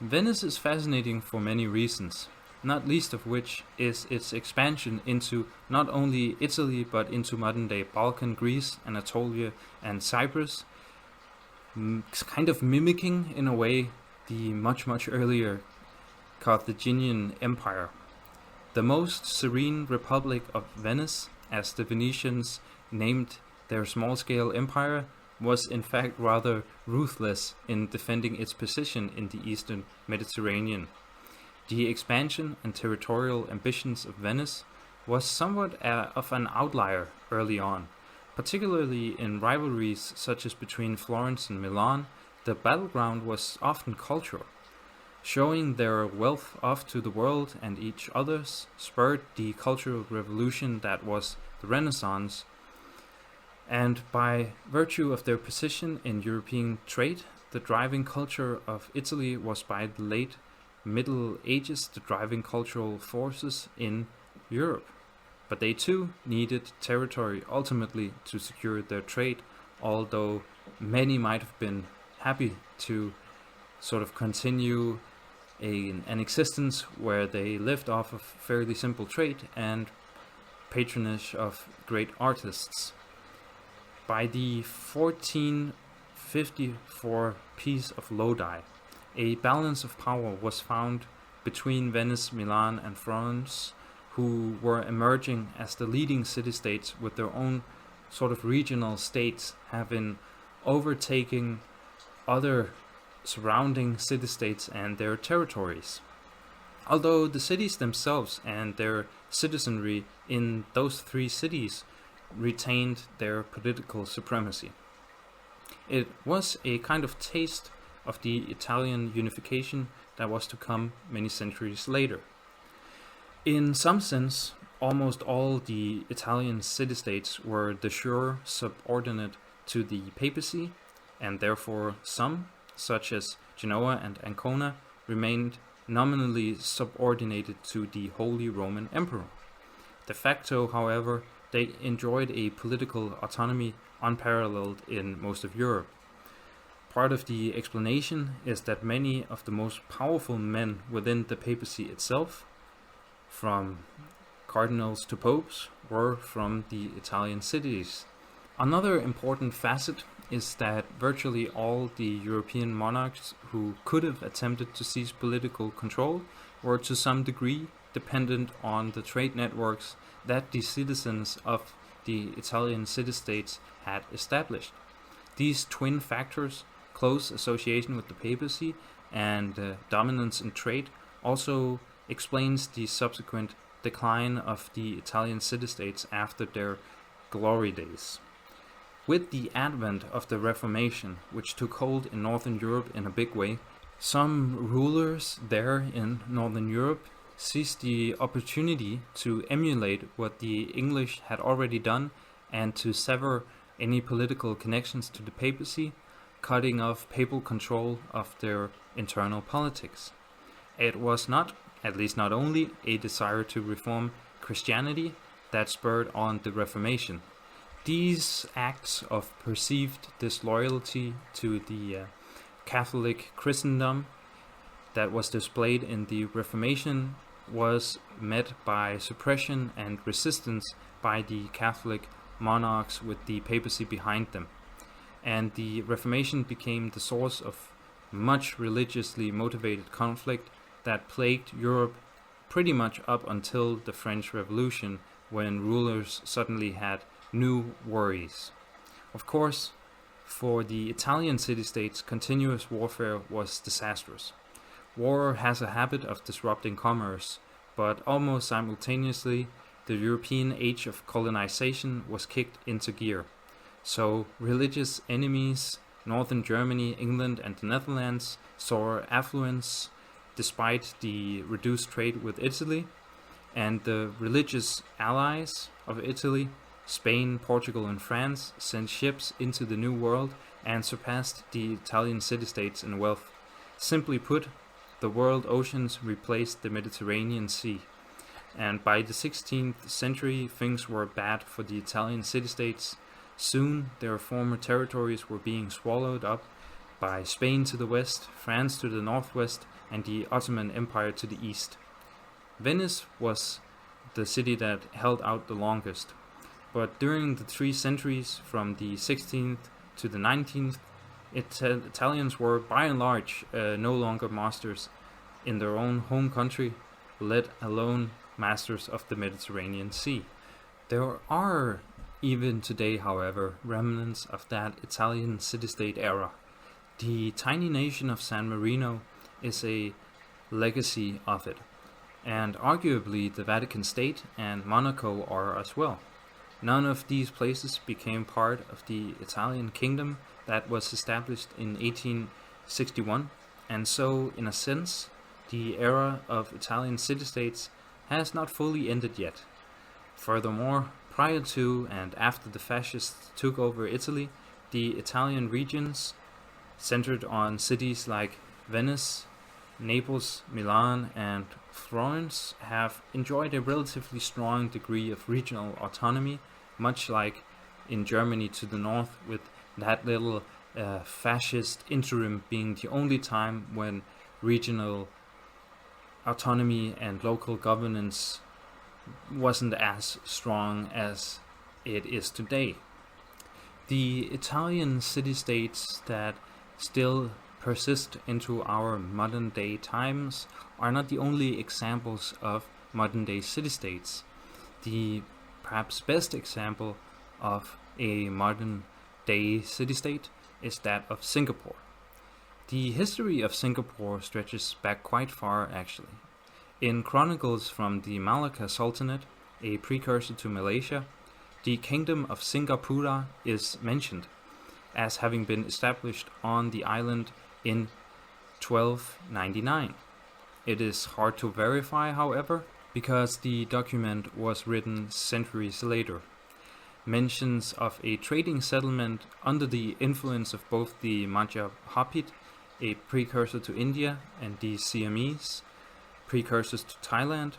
Venice is fascinating for many reasons, not least of which is its expansion into not only Italy but into modern-day Balkan, Greece, Anatolia, and Cyprus, kind of mimicking, in a way, the much earlier Carthaginian Empire. The most serene Republic of Venice, as the Venetians named their small-scale empire, was in fact rather ruthless in defending its position in the eastern Mediterranean. The expansion and territorial ambitions of Venice was somewhat of an outlier early on, particularly in rivalries such as between Florence and Milan. The battleground was often cultural. Showing their wealth off to the world and each other's spurred the cultural revolution that was the Renaissance, and by virtue of their position in European trade, the driving culture of Italy was by the late Middle Ages the driving cultural forces in Europe. But they too needed territory ultimately to secure their trade, although many might have been happy to sort of continue an existence where they lived off of fairly simple trade and patronage of great artists. By the 1454 Peace of Lodi, a balance of power was found between Venice, Milan, and Florence, who were emerging as the leading city-states with their own sort of regional states, having overtaken other surrounding city-states and their territories. Although the cities themselves and their citizenry in those three cities retained their political supremacy. It was a kind of taste of the Italian unification that was to come many centuries later. In some sense, almost all the Italian city-states were de jure subordinate to the papacy, and therefore some, such as Genoa and Ancona, remained nominally subordinated to the Holy Roman Emperor. De facto, however, they enjoyed a political autonomy unparalleled in most of Europe. Part of the explanation is that many of the most powerful men within the papacy itself, from cardinals to popes, were from the Italian cities. Another important facet is that virtually all the European monarchs who could have attempted to seize political control were to some degree dependent on the trade networks that the citizens of the Italian city-states had established. These twin factors, close association with the papacy and dominance in trade, also explains the subsequent decline of the Italian city-states after their glory days. With the advent of the Reformation, which took hold in Northern Europe in a big way, some rulers there in Northern Europe seized the opportunity to emulate what the English had already done and to sever any political connections to the papacy, cutting off papal control of their internal politics. It was not, at least not only, a desire to reform Christianity that spurred on the Reformation. These acts of perceived disloyalty to the Catholic Christendom that was displayed in the Reformation was met by suppression and resistance by the Catholic monarchs with the papacy behind them. And the Reformation became the source of much religiously motivated conflict that plagued Europe pretty much up until the French Revolution, when rulers suddenly had new worries. Of course, for the Italian city-states, continuous warfare was disastrous. War has a habit of disrupting commerce, but almost simultaneously, the European age of colonization was kicked into gear. So religious enemies, northern Germany, England and the Netherlands, saw affluence despite the reduced trade with Italy, and the religious allies of Italy, Spain, Portugal and France, sent ships into the New World and surpassed the Italian city-states in wealth. Simply put, the world oceans replaced the Mediterranean Sea. And by the 16th century, things were bad for the Italian city-states. Soon, their former territories were being swallowed up by Spain to the west, France to the northwest, and the Ottoman Empire to the east. Venice was the city that held out the longest, but during the 3 centuries from the 16th to the 19th, Italians were by and large no longer masters in their own home country, let alone masters of the Mediterranean Sea. There are even today, however, remnants of that Italian city-state era. The tiny nation of San Marino is a legacy of it, and arguably the Vatican State and Monaco are as well. None of these places became part of the Italian kingdom that was established in 1861, and so, in a sense, the era of Italian city-states has not fully ended yet. Furthermore, prior to and after the fascists took over Italy, the Italian regions centered on cities like Venice, Naples, Milan, and Florence have enjoyed a relatively strong degree of regional autonomy, much like in Germany to the north, with that little fascist interim being the only time when regional autonomy and local governance wasn't as strong as it is today. The Italian city-states that still persist into our modern day times are not the only examples of modern day city-states. The perhaps best example of a modern day city-state is that of Singapore. The history of Singapore stretches back quite far, actually. In chronicles from the Malacca Sultanate, a precursor to Malaysia, the kingdom of Singapura is mentioned as having been established on the island in 1299. It is hard to verify, however, because the document was written centuries later. Mentions of a trading settlement under the influence of both the Majapahit, a precursor to India, and the Siamese, precursors to Thailand,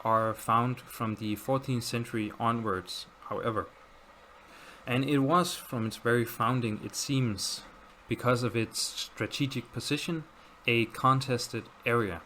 are found from the 14th century onwards, however. And it was from its very founding, it seems, because of its strategic position, a contested area,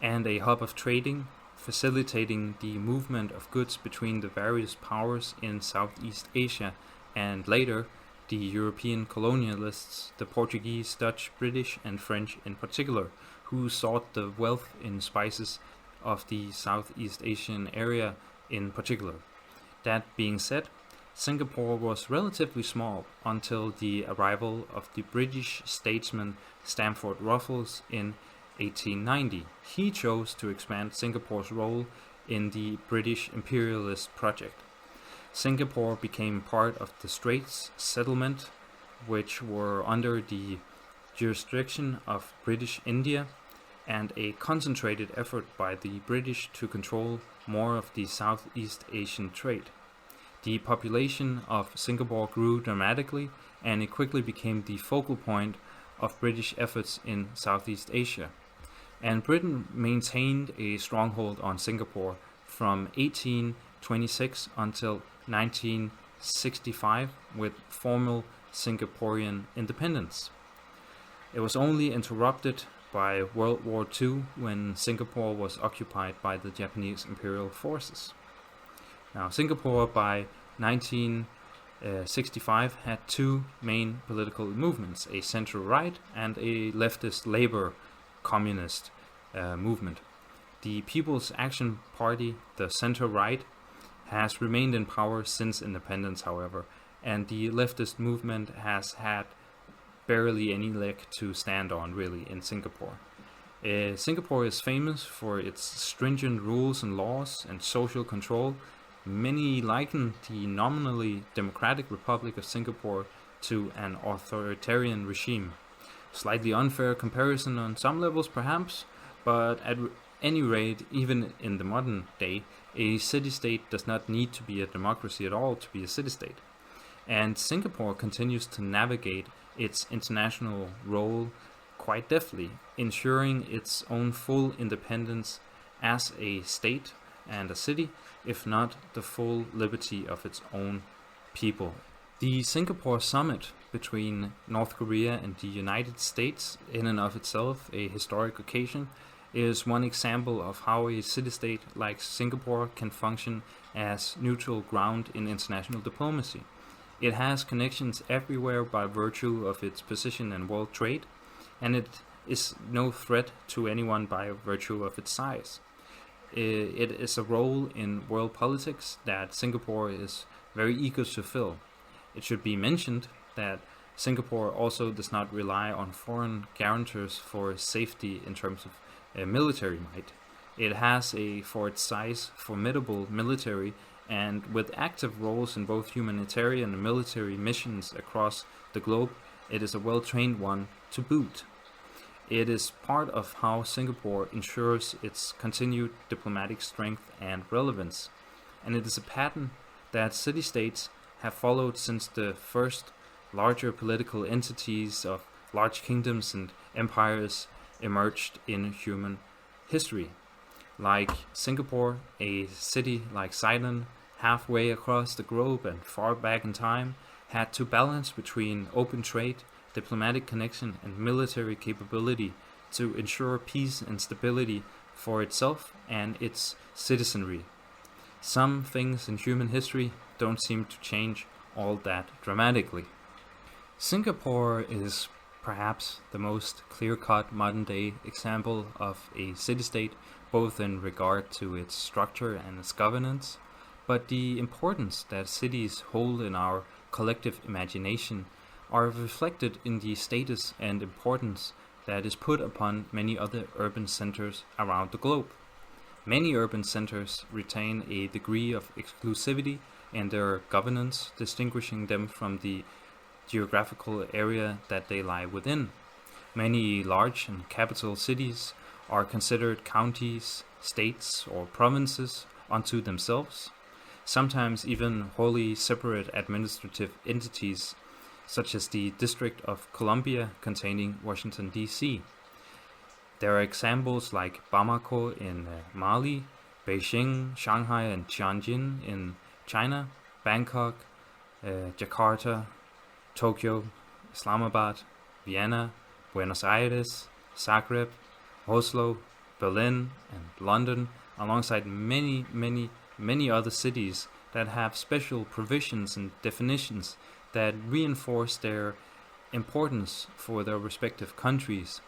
and a hub of trading, facilitating the movement of goods between the various powers in Southeast Asia, and later the European colonialists, the Portuguese, Dutch, British and French in particular, who sought the wealth in spices of the Southeast Asian area in particular. That being said, Singapore was relatively small until the arrival of the British statesman Stamford Raffles in 1890. He chose to expand Singapore's role in the British imperialist project. Singapore became part of the Straits Settlement, which were under the jurisdiction of British India, and a concentrated effort by the British to control more of the Southeast Asian trade. The population of Singapore grew dramatically, and it quickly became the focal point of British efforts in Southeast Asia. And Britain maintained a stronghold on Singapore from 1826 until 1965 with formal Singaporean independence. It was only interrupted by World War II when Singapore was occupied by the Japanese imperial forces. Now, Singapore, by 1965 had two main political movements, a center-right and a leftist labor communist movement. The People's Action Party, the center-right, has remained in power since independence, however, and the leftist movement has had barely any leg to stand on, really, in Singapore. Singapore is famous for its stringent rules and laws and social control. Many liken the nominally democratic Republic of Singapore to an authoritarian regime. Slightly unfair comparison on some levels, perhaps, but at any rate, even in the modern day, a city-state does not need to be a democracy at all to be a city-state. And Singapore continues to navigate its international role quite deftly, ensuring its own full independence as a state and a city, if not the full liberty of its own people. The Singapore summit between North Korea and the United States, in and of itself a historic occasion, is one example of how a city-state like Singapore can function as neutral ground in international diplomacy. It has connections everywhere by virtue of its position in world trade, and it is no threat to anyone by virtue of its size. It is a role in world politics that Singapore is very eager to fill. It should be mentioned that Singapore also does not rely on foreign guarantors for safety in terms of military might. It has for its size, formidable military, and with active roles in both humanitarian and military missions across the globe, it is a well-trained one to boot. It is part of how Singapore ensures its continued diplomatic strength and relevance, and it is a pattern that city-states have followed since the first larger political entities of large kingdoms and empires emerged in human history. Like Singapore, a city like Ceylon, halfway across the globe and far back in time, had to balance between open trade, diplomatic connection, and military capability to ensure peace and stability for itself and its citizenry. Some things in human history don't seem to change all that dramatically. Singapore is perhaps the most clear-cut modern-day example of a city-state, both in regard to its structure and its governance, but the importance that cities hold in our collective imagination are reflected in the status and importance that is put upon many other urban centers around the globe. Many urban centers retain a degree of exclusivity in their governance, distinguishing them from the geographical area that they lie within. Many large and capital cities are considered counties, states, or provinces unto themselves, sometimes even wholly separate administrative entities, such as the District of Columbia containing Washington, D.C. There are examples like Bamako in Mali, Beijing, Shanghai, and Tianjin in China, Bangkok, Jakarta, Tokyo, Islamabad, Vienna, Buenos Aires, Zagreb, Oslo, Berlin, and London, alongside many other cities that have special provisions and definitions that reinforce their importance for their respective countries.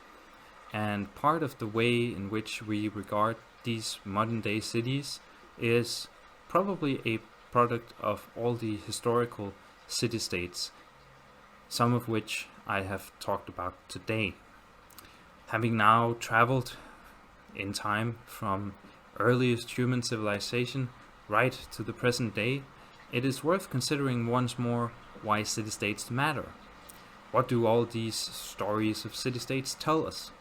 And part of the way in which we regard these modern-day cities is probably a product of all the historical city-states, some of which I have talked about today. Having now traveled in time from earliest human civilization right to the present day, it is worth considering once more why city-states matter. What do all these stories of city-states tell us?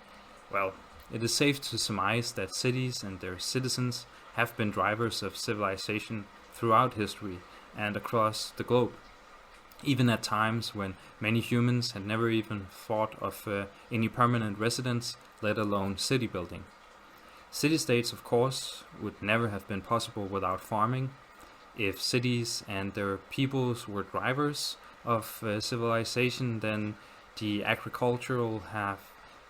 Well, it is safe to surmise that cities and their citizens have been drivers of civilization throughout history and across the globe, even at times when many humans had never even thought of any permanent residence, let alone city building. City-states, of course, would never have been possible without farming. If cities and their peoples were drivers of civilization, then the agricultural have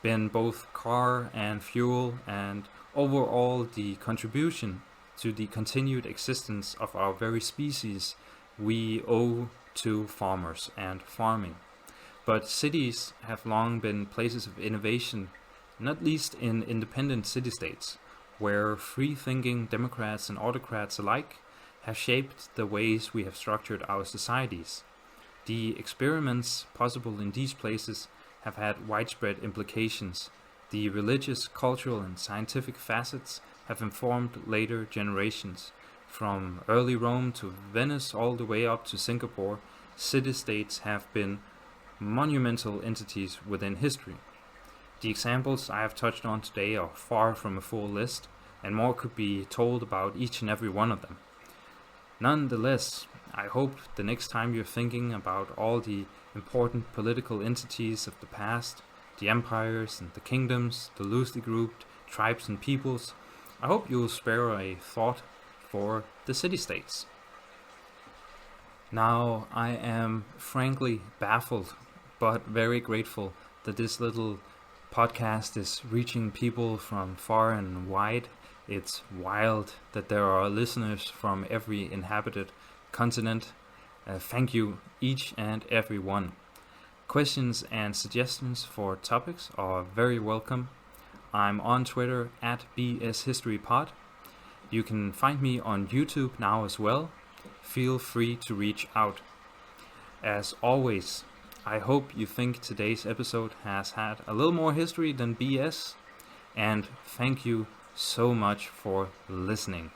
been both car and fuel, and overall the contribution to the continued existence of our very species we owe to farmers and farming. But cities have long been places of innovation, not least in independent city-states, where free-thinking democrats and autocrats alike have shaped the ways we have structured our societies. The experiments possible in these places have had widespread implications. The religious, cultural, and scientific facets have informed later generations. From early Rome to Venice all the way up to Singapore, city-states have been monumental entities within history. The examples I have touched on today are far from a full list, and more could be told about each and every one of them. Nonetheless, I hope the next time you're thinking about all the important political entities of the past, the empires and the kingdoms, the loosely grouped tribes and peoples, I hope you'll spare a thought for the city-states. Now, I am frankly baffled, but very grateful that this little podcast is reaching people from far and wide. It's wild that there are listeners from every inhabited continent. Thank you, each and every one. Questions and suggestions for topics are very welcome. I'm on Twitter at BSHistoryPod. You can find me on YouTube now as well. Feel free to reach out. As always, I hope you think today's episode has had a little more history than BS, and thank you so much for listening.